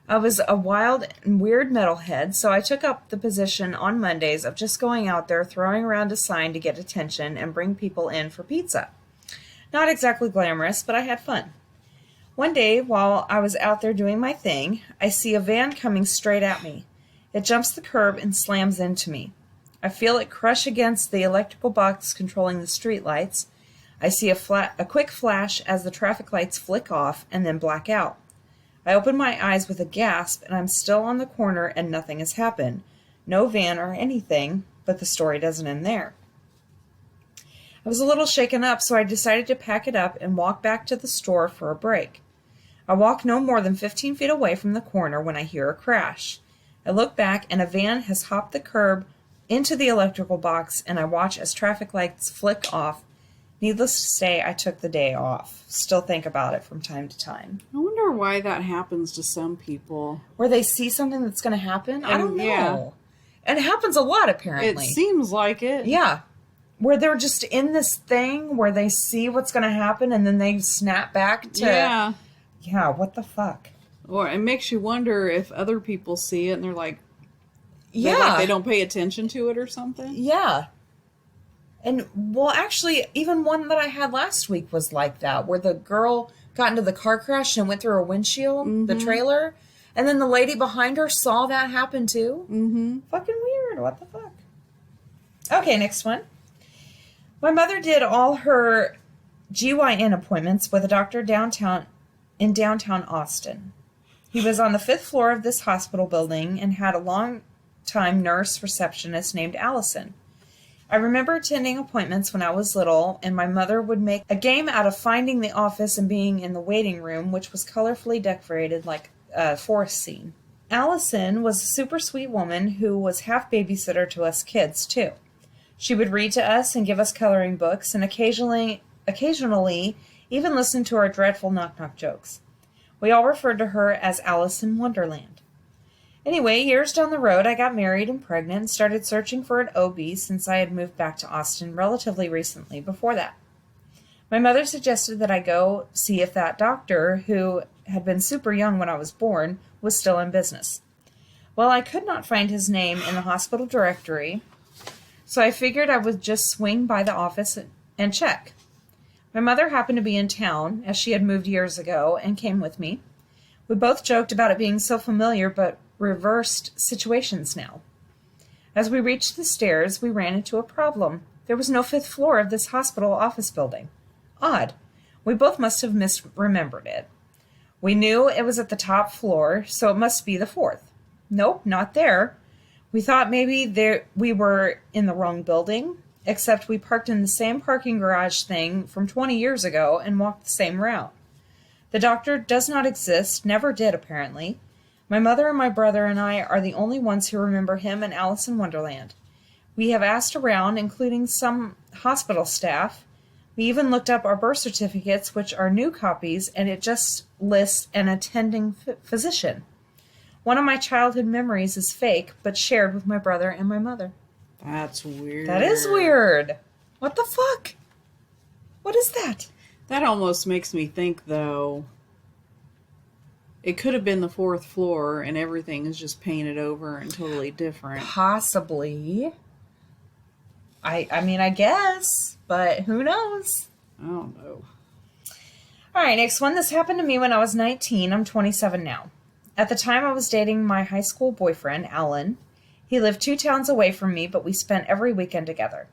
I was a wild and weird metalhead, so I took up the position on Mondays of just going out there, throwing around a sign to get attention and bring people in for pizza. Not exactly glamorous, but I had fun. One day, while I was out there doing my thing, I see a van coming straight at me. It jumps the curb and slams into me. I feel it crush against the electrical box controlling the streetlights. I see a quick flash as the traffic lights flick off and then black out. I open my eyes with a gasp, and I'm still on the corner and nothing has happened. No van or anything, but the story doesn't end there. I was a little shaken up, so I decided to pack it up and walk back to the store for a break. I walk no more than 15 feet away from the corner when I hear a crash. I look back, and a van has hopped the curb into the electrical box, and I watch as traffic lights flick off Needless to say, I took the day off. Still think about it from time to time. I wonder why that happens to some people. Where they see something that's going to happen? I don't know. Yeah. And it happens a lot, apparently. It seems like it. Yeah. Where they're just in this thing where they see what's going to happen and then they snap back to... Yeah. Yeah, what the fuck? Or it makes you wonder if other people see it and they're like... Yeah. They don't pay attention to it or something. Yeah. And, well, actually, even one that I had last week was like that, where the girl got into the car crash and went through her windshield, the trailer, and then the lady behind her saw that happen too. Mm-hmm. Fucking weird. What the fuck? Okay, next one. My mother did all her GYN appointments with a doctor in downtown Austin. He was on the 5th floor of this hospital building and had a long-time nurse receptionist named Allison. I remember attending appointments when I was little, and my mother would make a game out of finding the office and being in the waiting room, which was colorfully decorated like a forest scene. Allison was a super sweet woman who was half babysitter to us kids, too. She would read to us and give us coloring books, and occasionally even listen to our dreadful knock-knock jokes. We all referred to her as Alice in Wonderland. Anyway, years down the road, I got married and pregnant and started searching for an OB since I had moved back to Austin relatively recently before that. My mother suggested that I go see if that doctor, who had been super young when I was born, was still in business. Well, I could not find his name in the hospital directory, so I figured I would just swing by the office and check. My mother happened to be in town, as she had moved years ago, and came with me. We both joked about it being so familiar, but reversed situations now. As we reached the stairs, we ran into a problem. There was no 5th floor of this hospital office building. Odd. We both must have misremembered it. We knew it was at the top floor, so it must be the 4th. Nope, not there. We thought maybe we were in the wrong building, except we parked in the same parking garage thing from 20 years ago and walked the same route. The doctor does not exist, never did apparently. My mother and my brother and I are the only ones who remember him and Alice in Wonderland. We have asked around, including some hospital staff. We even looked up our birth certificates, which are new copies, and it just lists an attending physician. One of my childhood memories is fake, but shared with my brother and my mother. That's weird. That is weird. What the fuck? What is that? That almost makes me think, though, it could have been the 4th floor and everything is just painted over and totally different. Possibly. I mean, I guess, but who knows? I don't know. All right, next one. This happened to me when I was 19. I'm 27 now. At the time, I was dating my high school boyfriend, Alan. He lived 2 towns away from me, but we spent every weekend together.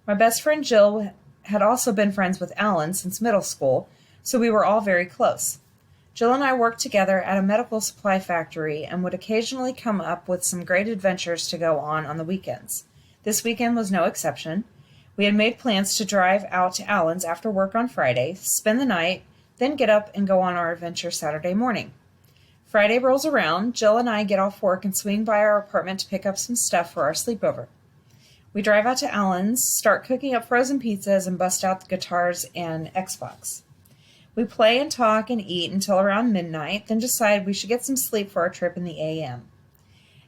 My best friend Jill had also been friends with Alan since middle school, so we were all very close. Jill and I worked together at a medical supply factory and would occasionally come up with some great adventures to go on the weekends. This weekend was no exception. We had made plans to drive out to Alan's after work on Friday, spend the night, then get up and go on our adventure Saturday morning. Friday rolls around, Jill and I get off work and swing by our apartment to pick up some stuff for our sleepover. We drive out to Alan's, start cooking up frozen pizzas, and bust out the guitars and Xbox. We play and talk and eat until around midnight, then decide we should get some sleep for our trip in the a.m.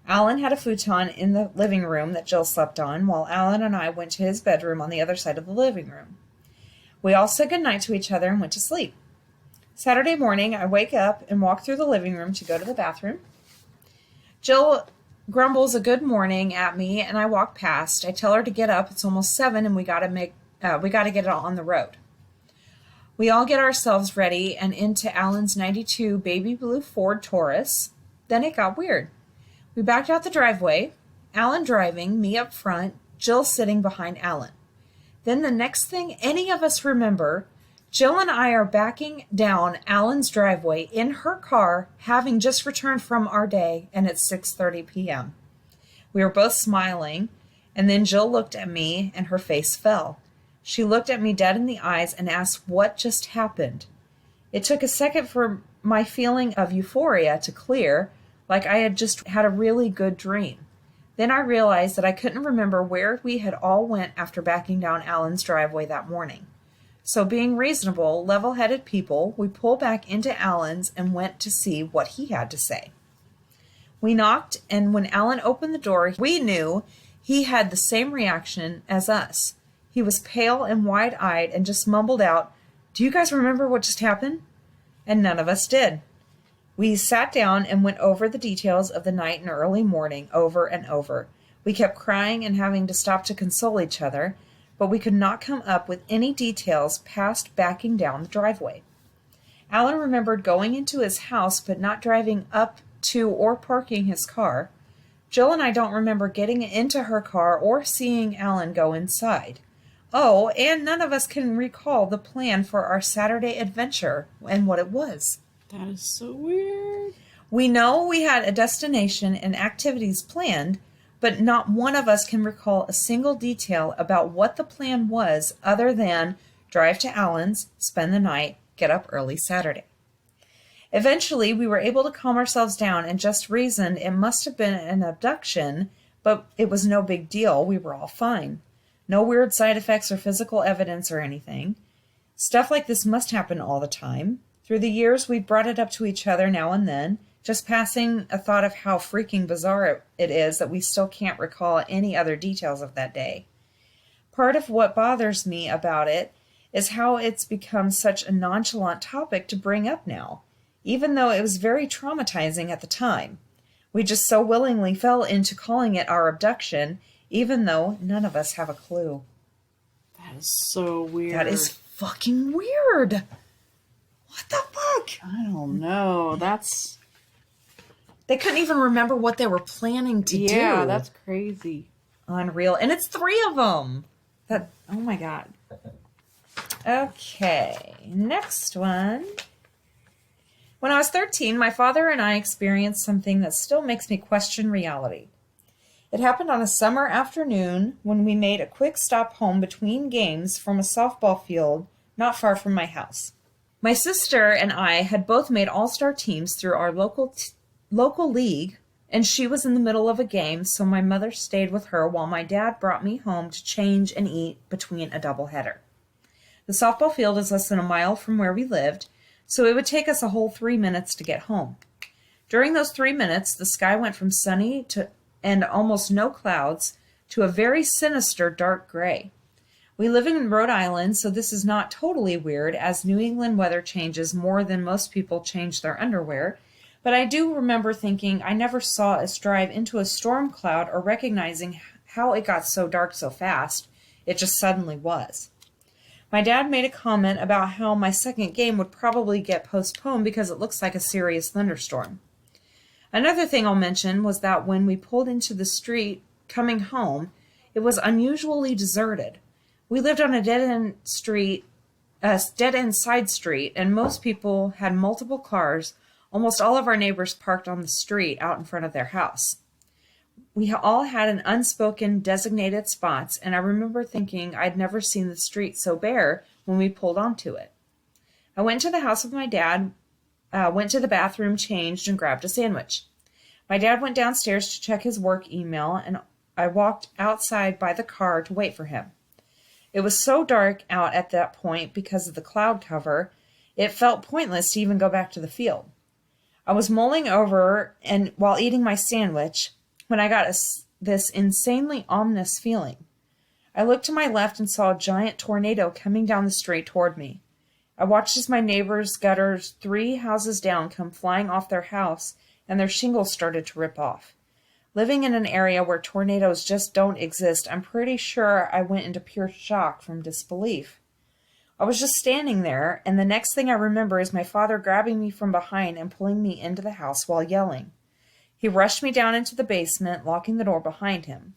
Alan had a futon in the living room that Jill slept on, while Alan and I went to his bedroom on the other side of the living room. We all said goodnight to each other and went to sleep. Saturday morning, I wake up and walk through the living room to go to the bathroom. Jill grumbles a good morning at me, and I walk past. I tell her to get up. It's almost 7, and we got to get it on the road. We all get ourselves ready and into Alan's 92 baby blue Ford Taurus. Then it got weird. We backed out the driveway, Alan driving, me up front, Jill sitting behind Alan. Then the next thing any of us remember, Jill and I are backing down Alan's driveway in her car, having just returned from our day, and it's 6:30 p.m. We were both smiling, and then Jill looked at me, and her face fell. She looked at me dead in the eyes and asked what just happened. It took a second for my feeling of euphoria to clear, like I had just had a really good dream. Then I realized that I couldn't remember where we had all went after backing down Alan's driveway that morning. So being reasonable, level-headed people, we pulled back into Alan's and went to see what he had to say. We knocked, and when Alan opened the door, we knew he had the same reaction as us. He was pale and wide-eyed and just mumbled out, "Do you guys remember what just happened?" And none of us did. We sat down and went over the details of the night and early morning over and over. We kept crying and having to stop to console each other, but we could not come up with any details past backing down the driveway. Alan remembered going into his house but not driving up to or parking his car. Jill and I don't remember getting into her car or seeing Alan go inside. Oh, and none of us can recall the plan for our Saturday adventure and what it was. That is so weird. We know we had a destination and activities planned, but not one of us can recall a single detail about what the plan was other than drive to Alan's, spend the night, get up early Saturday. Eventually, we were able to calm ourselves down and just reasoned it must have been an abduction, but it was no big deal. We were all fine. No weird side effects or physical evidence or anything. Stuff like this must happen all the time. Through the years, we've brought it up to each other now and then, just passing a thought of how freaking bizarre it is that we still can't recall any other details of that day. Part of what bothers me about it is how it's become such a nonchalant topic to bring up now, even though it was very traumatizing at the time. We just so willingly fell into calling it our abduction, even though none of us have a clue. That is so weird. That is fucking weird. What the fuck? I don't know. They couldn't even remember what they were planning to do. Yeah, that's crazy. Unreal. And it's 3 of them. Oh my God. Okay, next one. When I was 13, my father and I experienced something that still makes me question reality. It happened on a summer afternoon when we made a quick stop home between games from a softball field not far from my house. My sister and I had both made all-star teams through our local league, and she was in the middle of a game, so my mother stayed with her while my dad brought me home to change and eat between a doubleheader. The softball field is less than a mile from where we lived, so it would take us a whole 3 minutes to get home. During those 3 minutes, the sky went from sunny and almost no clouds to a very sinister dark gray. We live in Rhode Island, so this is not totally weird, as New England weather changes more than most people change their underwear, but I do remember thinking I never saw us drive into a storm cloud or recognizing how it got so dark so fast. It just suddenly was. My dad made a comment about how my second game would probably get postponed because it looks like a serious thunderstorm. Another thing I'll mention was that when we pulled into the street coming home, it was unusually deserted. We lived on a dead-end side street, and most people had multiple cars. Almost all of our neighbors parked on the street out in front of their house. We all had an unspoken designated spots, and I remember thinking I'd never seen the street so bare when we pulled onto it. I went to the house of my dad, went to the bathroom, changed, and grabbed a sandwich. My dad went downstairs to check his work email, and I walked outside by the car to wait for him. It was so dark out at that point because of the cloud cover, it felt pointless to even go back to the field. I was mulling over and while eating my sandwich when I got this insanely ominous feeling. I looked to my left and saw a giant tornado coming down the street toward me. I watched as my neighbor's gutters 3 houses down come flying off their house and their shingles started to rip off. Living in an area where tornadoes just don't exist, I'm pretty sure I went into pure shock from disbelief. I was just standing there, and the next thing I remember is my father grabbing me from behind and pulling me into the house while yelling. He rushed me down into the basement, locking the door behind him.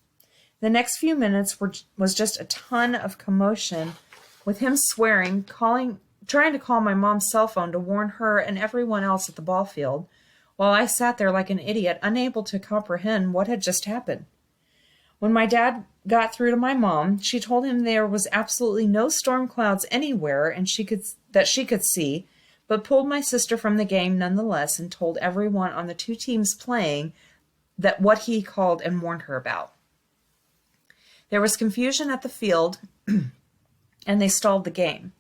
The next few minutes was just a ton of commotion, with him swearing, trying to call my mom's cell phone to warn her and everyone else at the ball field, while I sat there like an idiot, unable to comprehend what had just happened. When my dad got through to my mom, she told him there was absolutely no storm clouds anywhere and that she could see, but pulled my sister from the game nonetheless and told everyone on the 2 teams playing that what he called and warned her about. There was confusion at the field, and they stalled the game.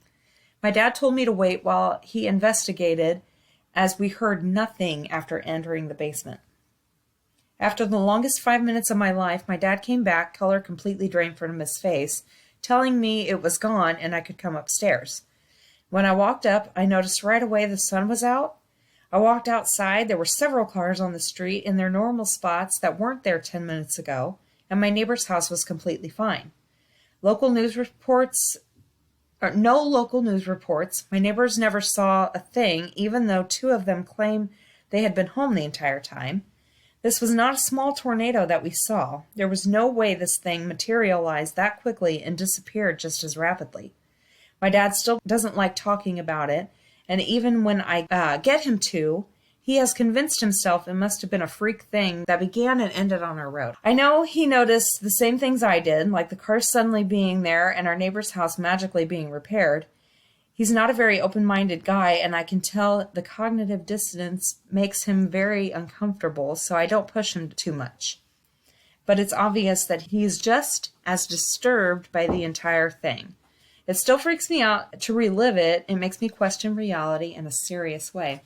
My dad told me to wait while he investigated, as we heard nothing after entering the basement. After the longest 5 minutes of my life, my dad came back, color completely drained from his face, telling me it was gone and I could come upstairs. When I walked up, I noticed right away the sun was out. I walked outside. There were several cars on the street in their normal spots that weren't there 10 minutes ago, and my neighbor's house was completely fine. No local news reports. My neighbors never saw a thing, even though 2 of them claim they had been home the entire time. This was not a small tornado that we saw. There was no way this thing materialized that quickly and disappeared just as rapidly. My dad still doesn't like talking about it, and even when I get him to, he has convinced himself it must have been a freak thing that began and ended on our road. I know he noticed the same things I did, like the cars suddenly being there and our neighbor's house magically being repaired. He's not a very open-minded guy, and I can tell the cognitive dissonance makes him very uncomfortable, so I don't push him too much. But it's obvious that he's just as disturbed by the entire thing. It still freaks me out to relive it. It makes me question reality in a serious way.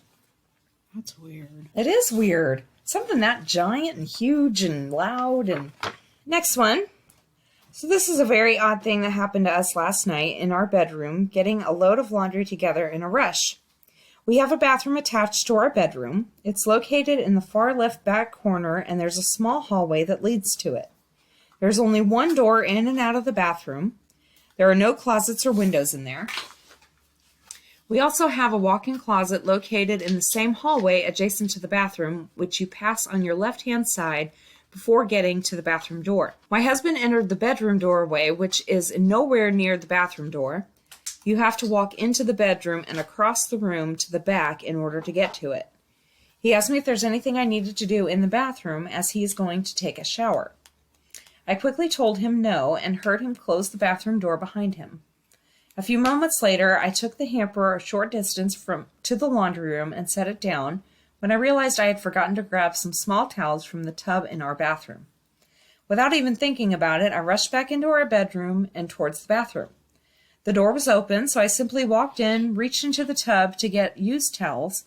That's weird. It is weird. Something that giant and huge and loud. And next one. So this is a very odd thing that happened to us last night in our bedroom, getting a load of laundry together in a rush. We have a bathroom attached to our bedroom. It's located in the far left back corner, and there's a small hallway that leads to it. There's only one door in and out of the bathroom. There are no closets or windows in there. We also have a walk-in closet located in the same hallway adjacent to the bathroom, which you pass on your left-hand side before getting to the bathroom door. My husband entered the bedroom doorway, which is nowhere near the bathroom door. You have to walk into the bedroom and across the room to the back in order to get to it. He asked me if there's anything I needed to do in the bathroom, as he is going to take a shower. I quickly told him no and heard him close the bathroom door behind him. A few moments later, I took the hamper a short distance to the laundry room and set it down when I realized I had forgotten to grab some small towels from the tub in our bathroom. Without even thinking about it, I rushed back into our bedroom and towards the bathroom. The door was open, so I simply walked in, reached into the tub to get used towels.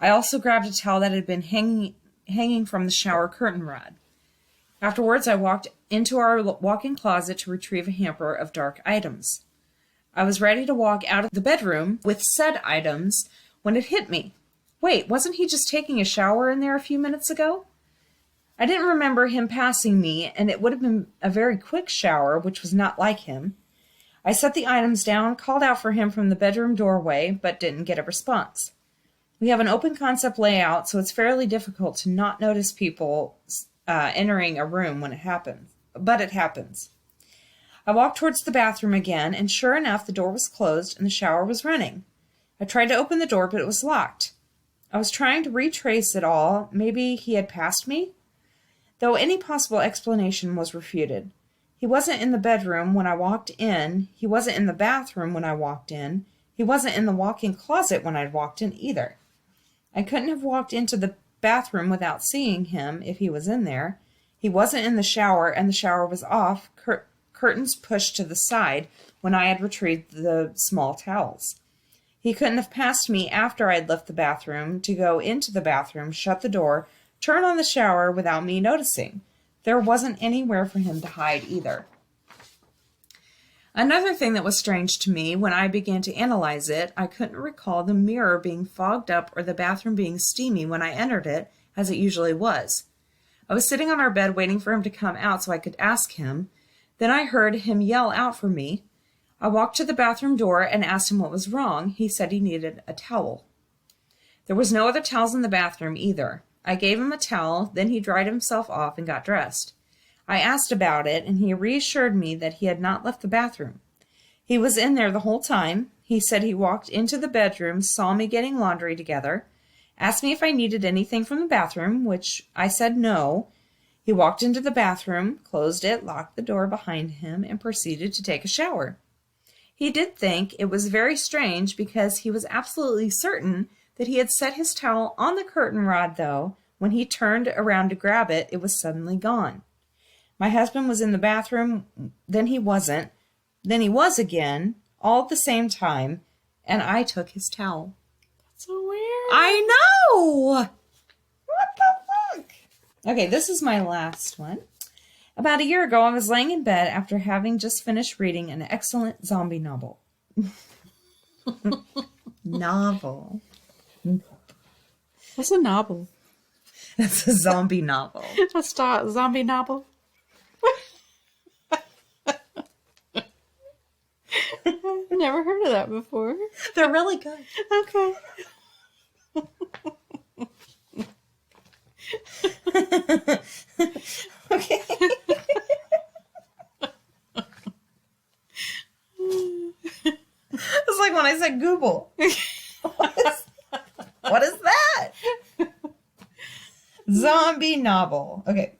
I also grabbed a towel that had been hanging from the shower curtain rod. Afterwards, I walked into our walk-in closet to retrieve a hamper of dark items. I was ready to walk out of the bedroom with said items when it hit me. Wait, wasn't he just taking a shower in there a few minutes ago? I didn't remember him passing me, and it would have been a very quick shower, which was not like him. I set the items down, called out for him from the bedroom doorway, but didn't get a response. We have an open concept layout, so it's fairly difficult to not notice people entering a room when it happens. But it happens. I walked towards the bathroom again, and sure enough, the door was closed and the shower was running. I tried to open the door, but it was locked. I was trying to retrace it all. Maybe he had passed me? Though any possible explanation was refuted. He wasn't in the bedroom when I walked in. He wasn't in the bathroom when I walked in. He wasn't in the walk-in closet when I walked in either. I couldn't have walked into the bathroom without seeing him if he was in there. He wasn't in the shower, and the shower was off, curtains pushed to the side when I had retrieved the small towels. He couldn't have passed me after I'd left the bathroom to go into the bathroom, shut the door, turn on the shower without me noticing. There wasn't anywhere for him to hide either. Another thing that was strange to me when I began to analyze it, I couldn't recall the mirror being fogged up or the bathroom being steamy when I entered it, as it usually was. I was sitting on our bed waiting for him to come out so I could ask him. Then I heard him yell out for me. I walked to the bathroom door and asked him what was wrong. He said he needed a towel. There was no other towels in the bathroom either. I gave him a towel, then he dried himself off and got dressed. I asked about it, and he reassured me that he had not left the bathroom. He was in there the whole time. He said he walked into the bedroom, saw me getting laundry together, asked me if I needed anything from the bathroom, which I said no. He walked into the bathroom, closed it, locked the door behind him, and proceeded to take a shower. He did think it was very strange because he was absolutely certain that he had set his towel on the curtain rod, though, when he turned around to grab it, it was suddenly gone. My husband was in the bathroom, then he wasn't, then he was again, all at the same time. and I took his towel. So weird. I know! What the fuck? Okay, this is my last one. About a year ago, I was laying in bed after having just finished reading an excellent zombie novel. Novel. What's a novel? It's a zombie novel. A zombie novel? I've never heard of that before. They're really good. Okay. Okay. It's like when I said Google. What is that? Zombie novel. Okay.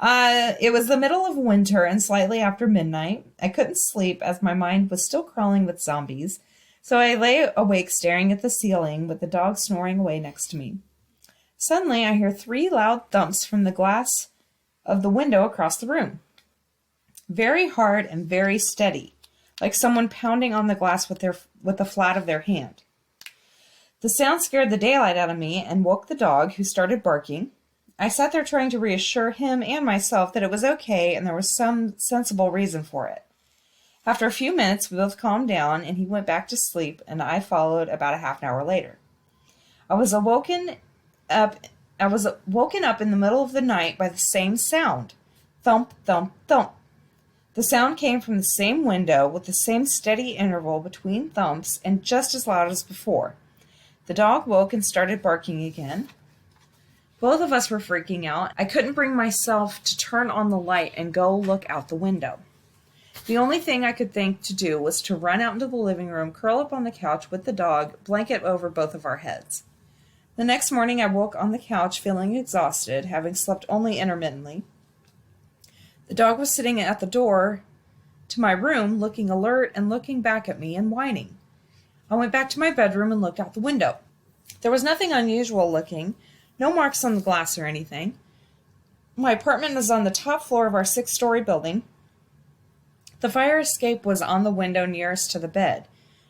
It was the middle of winter and slightly after midnight. I couldn't sleep as my mind was still crawling with zombies, so I lay awake staring at the ceiling with the dog snoring away next to me. Suddenly, I hear 3 loud thumps from the glass of the window across the room. Very hard and very steady, like someone pounding on the glass with the flat of their hand. The sound scared the daylight out of me and woke the dog, who started barking. I sat there trying to reassure him and myself that it was okay and there was some sensible reason for it. After a few minutes, we both calmed down and he went back to sleep, and I followed about a half an hour later. I was woken up in the middle of the night by the same sound. Thump, thump, thump. The sound came from the same window with the same steady interval between thumps and just as loud as before. The dog woke and started barking again. Both of us were freaking out. I couldn't bring myself to turn on the light and go look out the window. The only thing I could think to do was to run out into the living room, curl up on the couch with the dog, blanket over both of our heads. The next morning I woke on the couch feeling exhausted, having slept only intermittently. The dog was sitting at the door to my room, looking alert and looking back at me and whining. I went back to my bedroom and looked out the window. There was nothing unusual looking, no marks on the glass or anything. My apartment is on the top floor of our 6-story building. The fire escape was on the window nearest to the bed,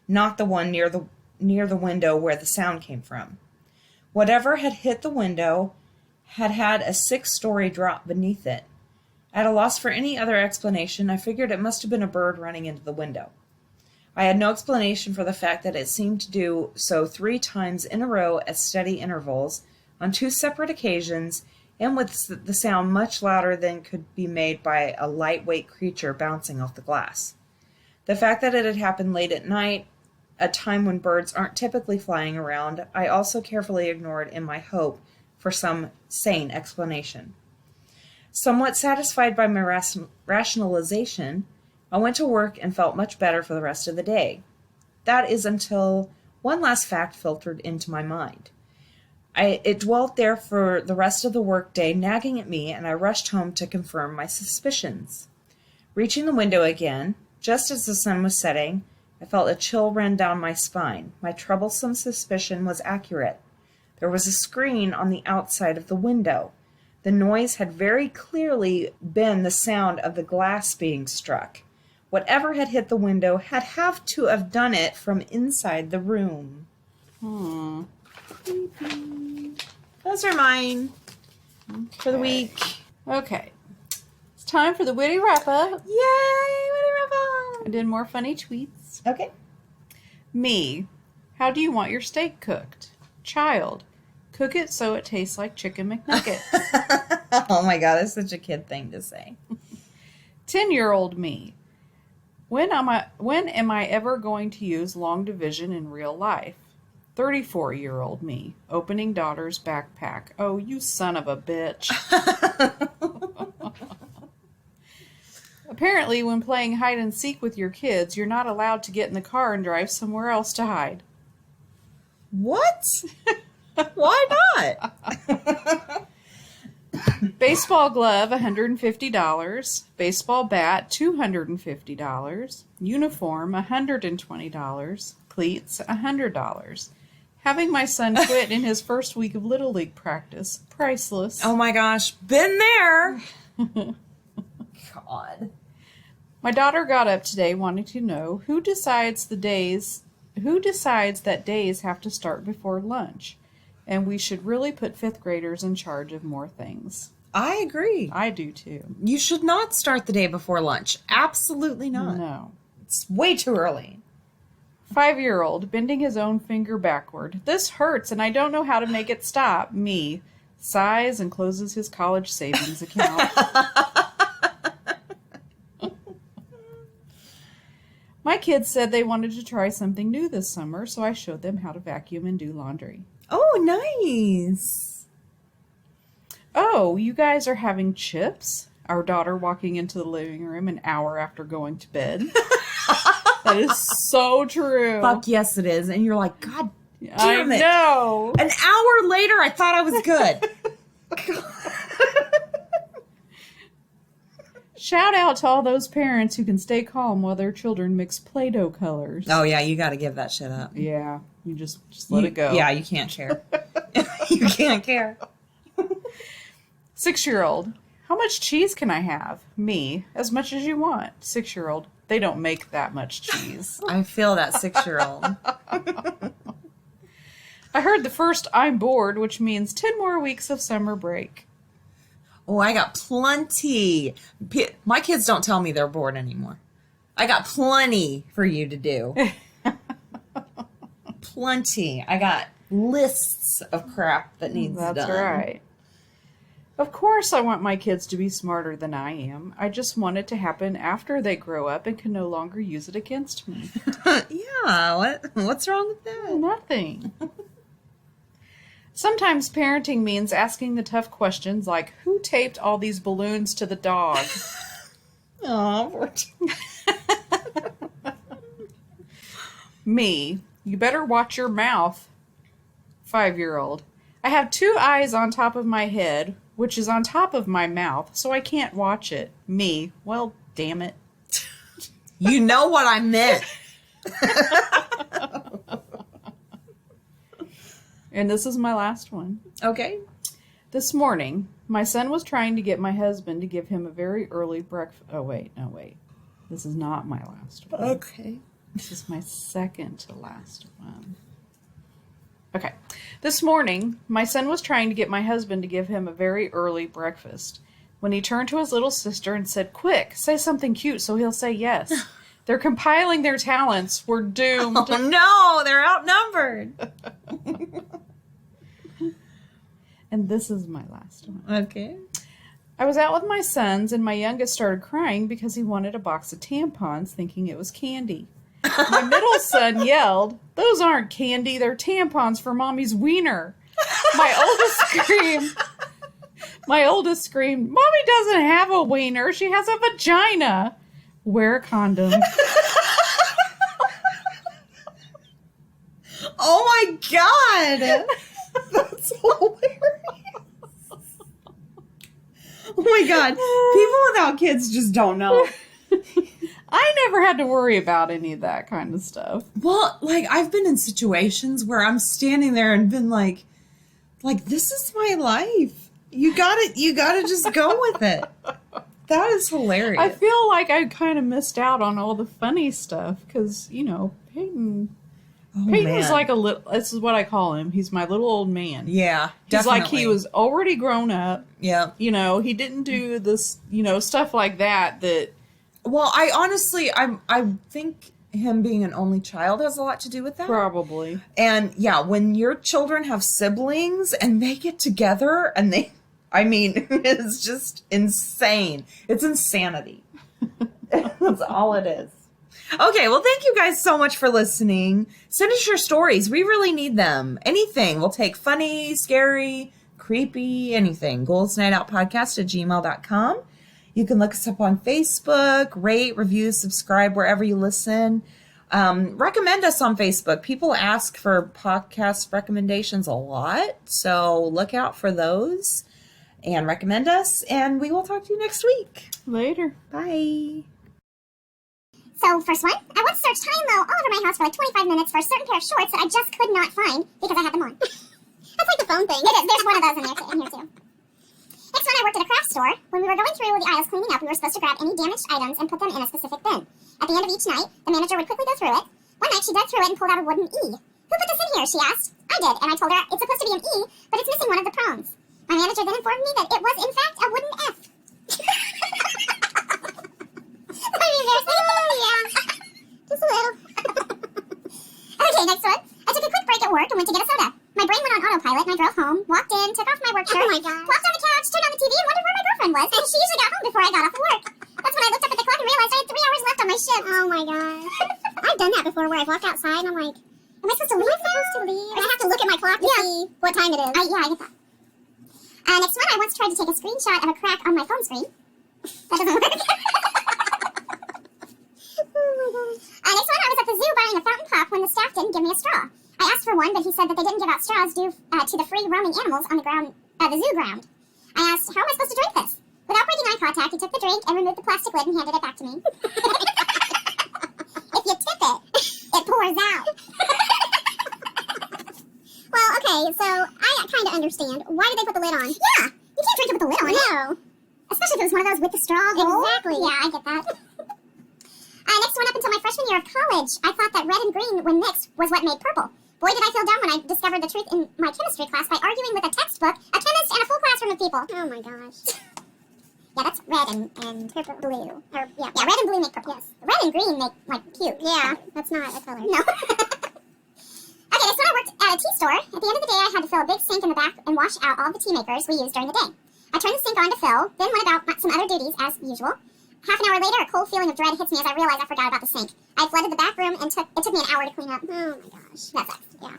not the one near the window where the sound came from. Whatever had hit the window had a 6-story drop beneath it. At a loss for any other explanation, I figured it must have been a bird running into the window. I had no explanation for the fact that it seemed to do so 3 times in a row at steady intervals, on 2 separate occasions, and with the sound much louder than could be made by a lightweight creature bouncing off the glass. The fact that it had happened late at night, a time when birds aren't typically flying around, I also carefully ignored in my hope for some sane explanation. Somewhat satisfied by my rationalization, I went to work and felt much better for the rest of the day. That is until one last fact filtered into my mind. It dwelt there for the rest of the workday, nagging at me, and I rushed home to confirm my suspicions. Reaching the window again, just as the sun was setting, I felt a chill run down my spine. My troublesome suspicion was accurate. There was a screen on the outside of the window. The noise had very clearly been the sound of the glass being struck. Whatever had hit the window had to have done it from inside the room. Those are mine for the week. Okay. It's time for the witty wrap-up. Yay! Witty wrap-up! I did more funny tweets. Okay. Me. How do you want your steak cooked? Child. Cook it so it tastes like Chicken McNuggets. Oh my god, that's such a kid thing to say. 10-year-old me. When am I ever going to use long division in real life? 34-year-old me. Opening daughter's backpack. Oh, you son of a bitch. Apparently, when playing hide and seek with your kids, you're not allowed to get in the car and drive somewhere else to hide. What? Why not? Baseball glove, $150. Baseball bat, $250. Uniform, $120. Cleats, $100. Having my son quit in his first week of Little League practice, priceless. Oh my gosh, been there. God. My daughter got up today wanting to know who decides that days have to start before lunch, and we should really put 5th graders in charge of more things. I agree. I do too. You should not start the day before lunch. Absolutely not. No. It's way too early. 5-year-old bending his own finger backward. This hurts and I don't know how to make it stop. Me. Sighs and closes his college savings account. My kids said they wanted to try something new this summer, so I showed them how to vacuum and do laundry. Oh, nice. Oh, you guys are having chips? Our daughter walking into the living room an hour after going to bed. That is so true. Fuck yes, it is. And you're like, God I damn it. know. An hour later, I thought I was good. Shout out to all those parents who can stay calm while their children mix Play-Doh colors. Oh, yeah, you got to give that shit up. Yeah, you just let it go. Yeah, you can't care. You can't care. 6-year-old. How much cheese can I have? Me. As much as you want. 6-year-old. They don't make that much cheese. I feel that 6-year-old. I heard the first I'm bored, which means 10 more weeks of summer break. Oh, I got plenty. My kids don't tell me they're bored anymore. I got plenty for you to do. Plenty. I got lists of crap that needs done. That's right. Of course I want my kids to be smarter than I am. I just want it to happen after they grow up and can no longer use it against me. Yeah, what's wrong with that? Nothing. Sometimes parenting means asking the tough questions like, who taped all these balloons to the dog? Oh, Me. You better watch your mouth. 5-year-old. I have 2 eyes on top of my head, which is on top of my mouth, so I can't watch it. Me. Well, damn it. you know what I meant. And this is my last one. Okay. This morning, my son was trying to get my husband to give him a very early breakfast. Oh, wait. This is not my last one. Okay. This is my second to last one. Okay. This morning, my son was trying to get my husband to give him a very early breakfast. When he turned to his little sister and said, "Quick, say something cute so he'll say yes." They're compiling their talents. We're doomed. Oh, no, they're outnumbered. And this is my last one. Okay. I was out with my sons, and my youngest started crying because he wanted a box of tampons, thinking it was candy. My middle son yelled, "Those aren't candy, they're tampons for mommy's wiener." My oldest screamed, "Mommy doesn't have a wiener, she has a vagina. Wear a condom." Oh my God. That's hilarious. Oh my God. People without kids just don't know. I never had to worry about any of that kind of stuff. Well, like, I've been in situations where I'm standing there and been like, this is my life. You gotta just go with it. That is hilarious. I feel like I kind of missed out on all the funny stuff because, Peyton is like a little, this is what I call him. He's my little old man. Yeah, He's definitely. like he was already grown up. Yeah. He didn't do this, stuff like that. Well, I think him being an only child has a lot to do with that. Probably. And yeah, when your children have siblings and they get together and it's just insane. It's insanity. That's all it is. Okay, well, thank you guys so much for listening. Send us your stories. We really need them. Anything. We'll take funny, scary, creepy, anything. goalsnightoutpodcast@gmail.com. You can look us up on Facebook, rate, review, subscribe wherever you listen. Recommend us on Facebook. People ask for podcast recommendations a lot, so look out for those and recommend us, and we will talk to you next week. Later. Bye. So, first one, I once searched high and low all over my house for like 25 minutes for a certain pair of shorts that I just could not find because I had them on. That's like the phone thing. It is. There's one of those in here too. Next one, I worked at a craft store. When we were going through the aisles cleaning up, we were supposed to grab any damaged items and put them in a specific bin. At the end of each night, the manager would quickly go through it. One night, she dug through it and pulled out a wooden E. Who put this in here, she asked. I did, and I told her it's supposed to be an E, but it's missing one of the prongs. My manager then informed me that it was, in fact, a wooden F. Are you embarrassing? Yeah. Just a little. Okay, next one. I took a quick break at work and went to get a soda. My brain went on autopilot and I drove home, walked in, took off my work shirt, plopped on the couch, turned on the TV, and wondered where my girlfriend was. And she usually got home before I got off of work. That's when I looked up at the clock and realized I had 3 hours left on my shift. Oh my god. I've done that before where I've walked outside and I'm like, am I supposed to leave now? And I have to look at my clock to see what time it is. I get that. Next one, I once tried to take a screenshot of a crack on my phone screen. That doesn't work. Oh my gosh. Next one, I was at the zoo buying a fountain pop when the staff didn't give me a straw. I asked for one, but he said that they didn't give out straws due to the free roaming animals on the zoo ground. I asked, how am I supposed to drink this? Without breaking eye contact, he took the drink and removed the plastic lid and handed it back to me. If you tip it, it pours out. Well, okay, so I kind of understand. Why did they put the lid on? Yeah, you can't drink it with the lid on. No. Especially if it was one of those with the straw hole. Exactly. Yeah, I get that. Next one, up until my freshman year of college, I thought that red and green, when mixed, was what made purple. Boy, did I feel dumb when I discovered the truth in my chemistry class by arguing with a textbook, a chemist, and a full classroom of people. Oh my gosh. Yeah, that's red and purple. Blue. Yeah, red and blue make purple. Yes. Red and green make, like, cute. Yeah, that's not a color. No. Okay, next one, I worked at a tea store. At the end of the day, I had to fill a big sink in the back and wash out all the tea makers we used during the day. I turned the sink on to fill, then went about some other duties as usual. Half an hour later, a cold feeling of dread hits me as I realize I forgot about the sink. I flooded the back room and it took me an hour to clean up. Oh my gosh. That sucks. Yeah.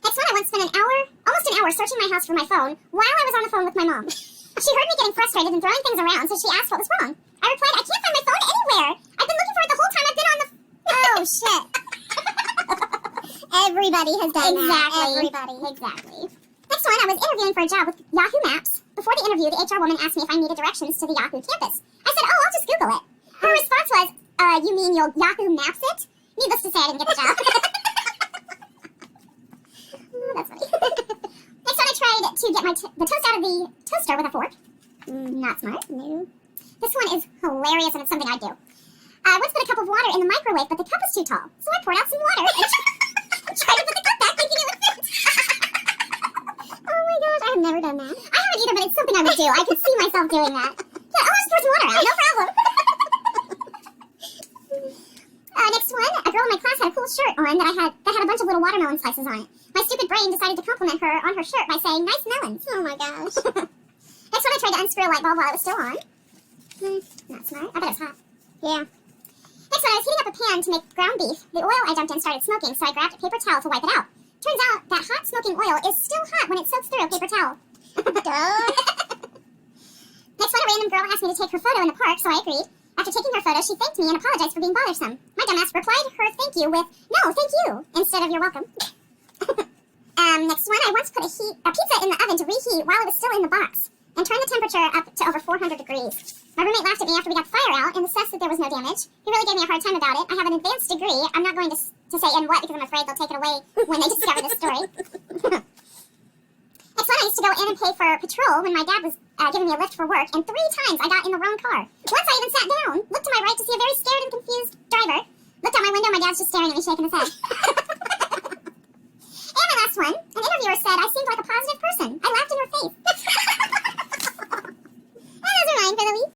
Next one, I once spent almost an hour searching my house for my phone while I was on the phone with my mom. She heard me getting frustrated and throwing things around, so she asked what was wrong. I replied, I can't find my phone anywhere. I've been looking for it the whole time I've been on the... Oh, shit. Everybody has done that. Everybody. Exactly. Next one, I was interviewing for a job with Yahoo Maps. Before the interview, the HR woman asked me if I needed directions to the Yahoo campus. I said, oh, I'll just Google it. Her response was, you mean you'll Yahoo Maps it? Needless to say, I didn't get the job. Oh, that's funny. Next one, I tried to get the toast out of the toaster with a fork. Not smart. No. This one is hilarious, and it's something I do. I once put a cup of water in the microwave, but the cup was too tall, so I poured out some water and tried to put the cup back, thinking it would fit. Oh my gosh, I have never done that. I haven't either, but it's something I would do. I could see myself doing that. Yeah, I'll just pour some water out, no problem. Next one, a girl in my class had a cool shirt on that had a bunch of little watermelon slices on it. My stupid brain decided to compliment her on her shirt by saying, nice melons. Oh my gosh. Next one, I tried to unscrew a light bulb while it was still on. Not smart. I bet it's hot. Yeah. Next one, I was heating up a pan to make ground beef. The oil I dumped in started smoking, so I grabbed a paper towel to wipe it out. Turns out that hot smoking oil is still hot when it soaks through a paper towel. Next one, a random girl asked me to take her photo in the park, so I agreed. After taking her photo, she thanked me and apologized for being bothersome. My dumbass replied her thank you with, no, thank you, instead of you're welcome. Next one, I once put a pizza in the oven to reheat while it was still in the box, and turned the temperature up to over 400 degrees. My roommate laughed at me after we got the fire out and assessed that there was no damage. He really gave me a hard time about it. I have an advanced degree. I'm not going to say in what, because I'm afraid they'll take it away when they discover this story. Next one, I used to go in and pay for patrol when my dad was giving me a lift for work, and 3 times I got in the wrong car. Once I even sat down, looked to my right to see a very scared and confused driver. Looked out my window, my dad's just staring at me, shaking his head.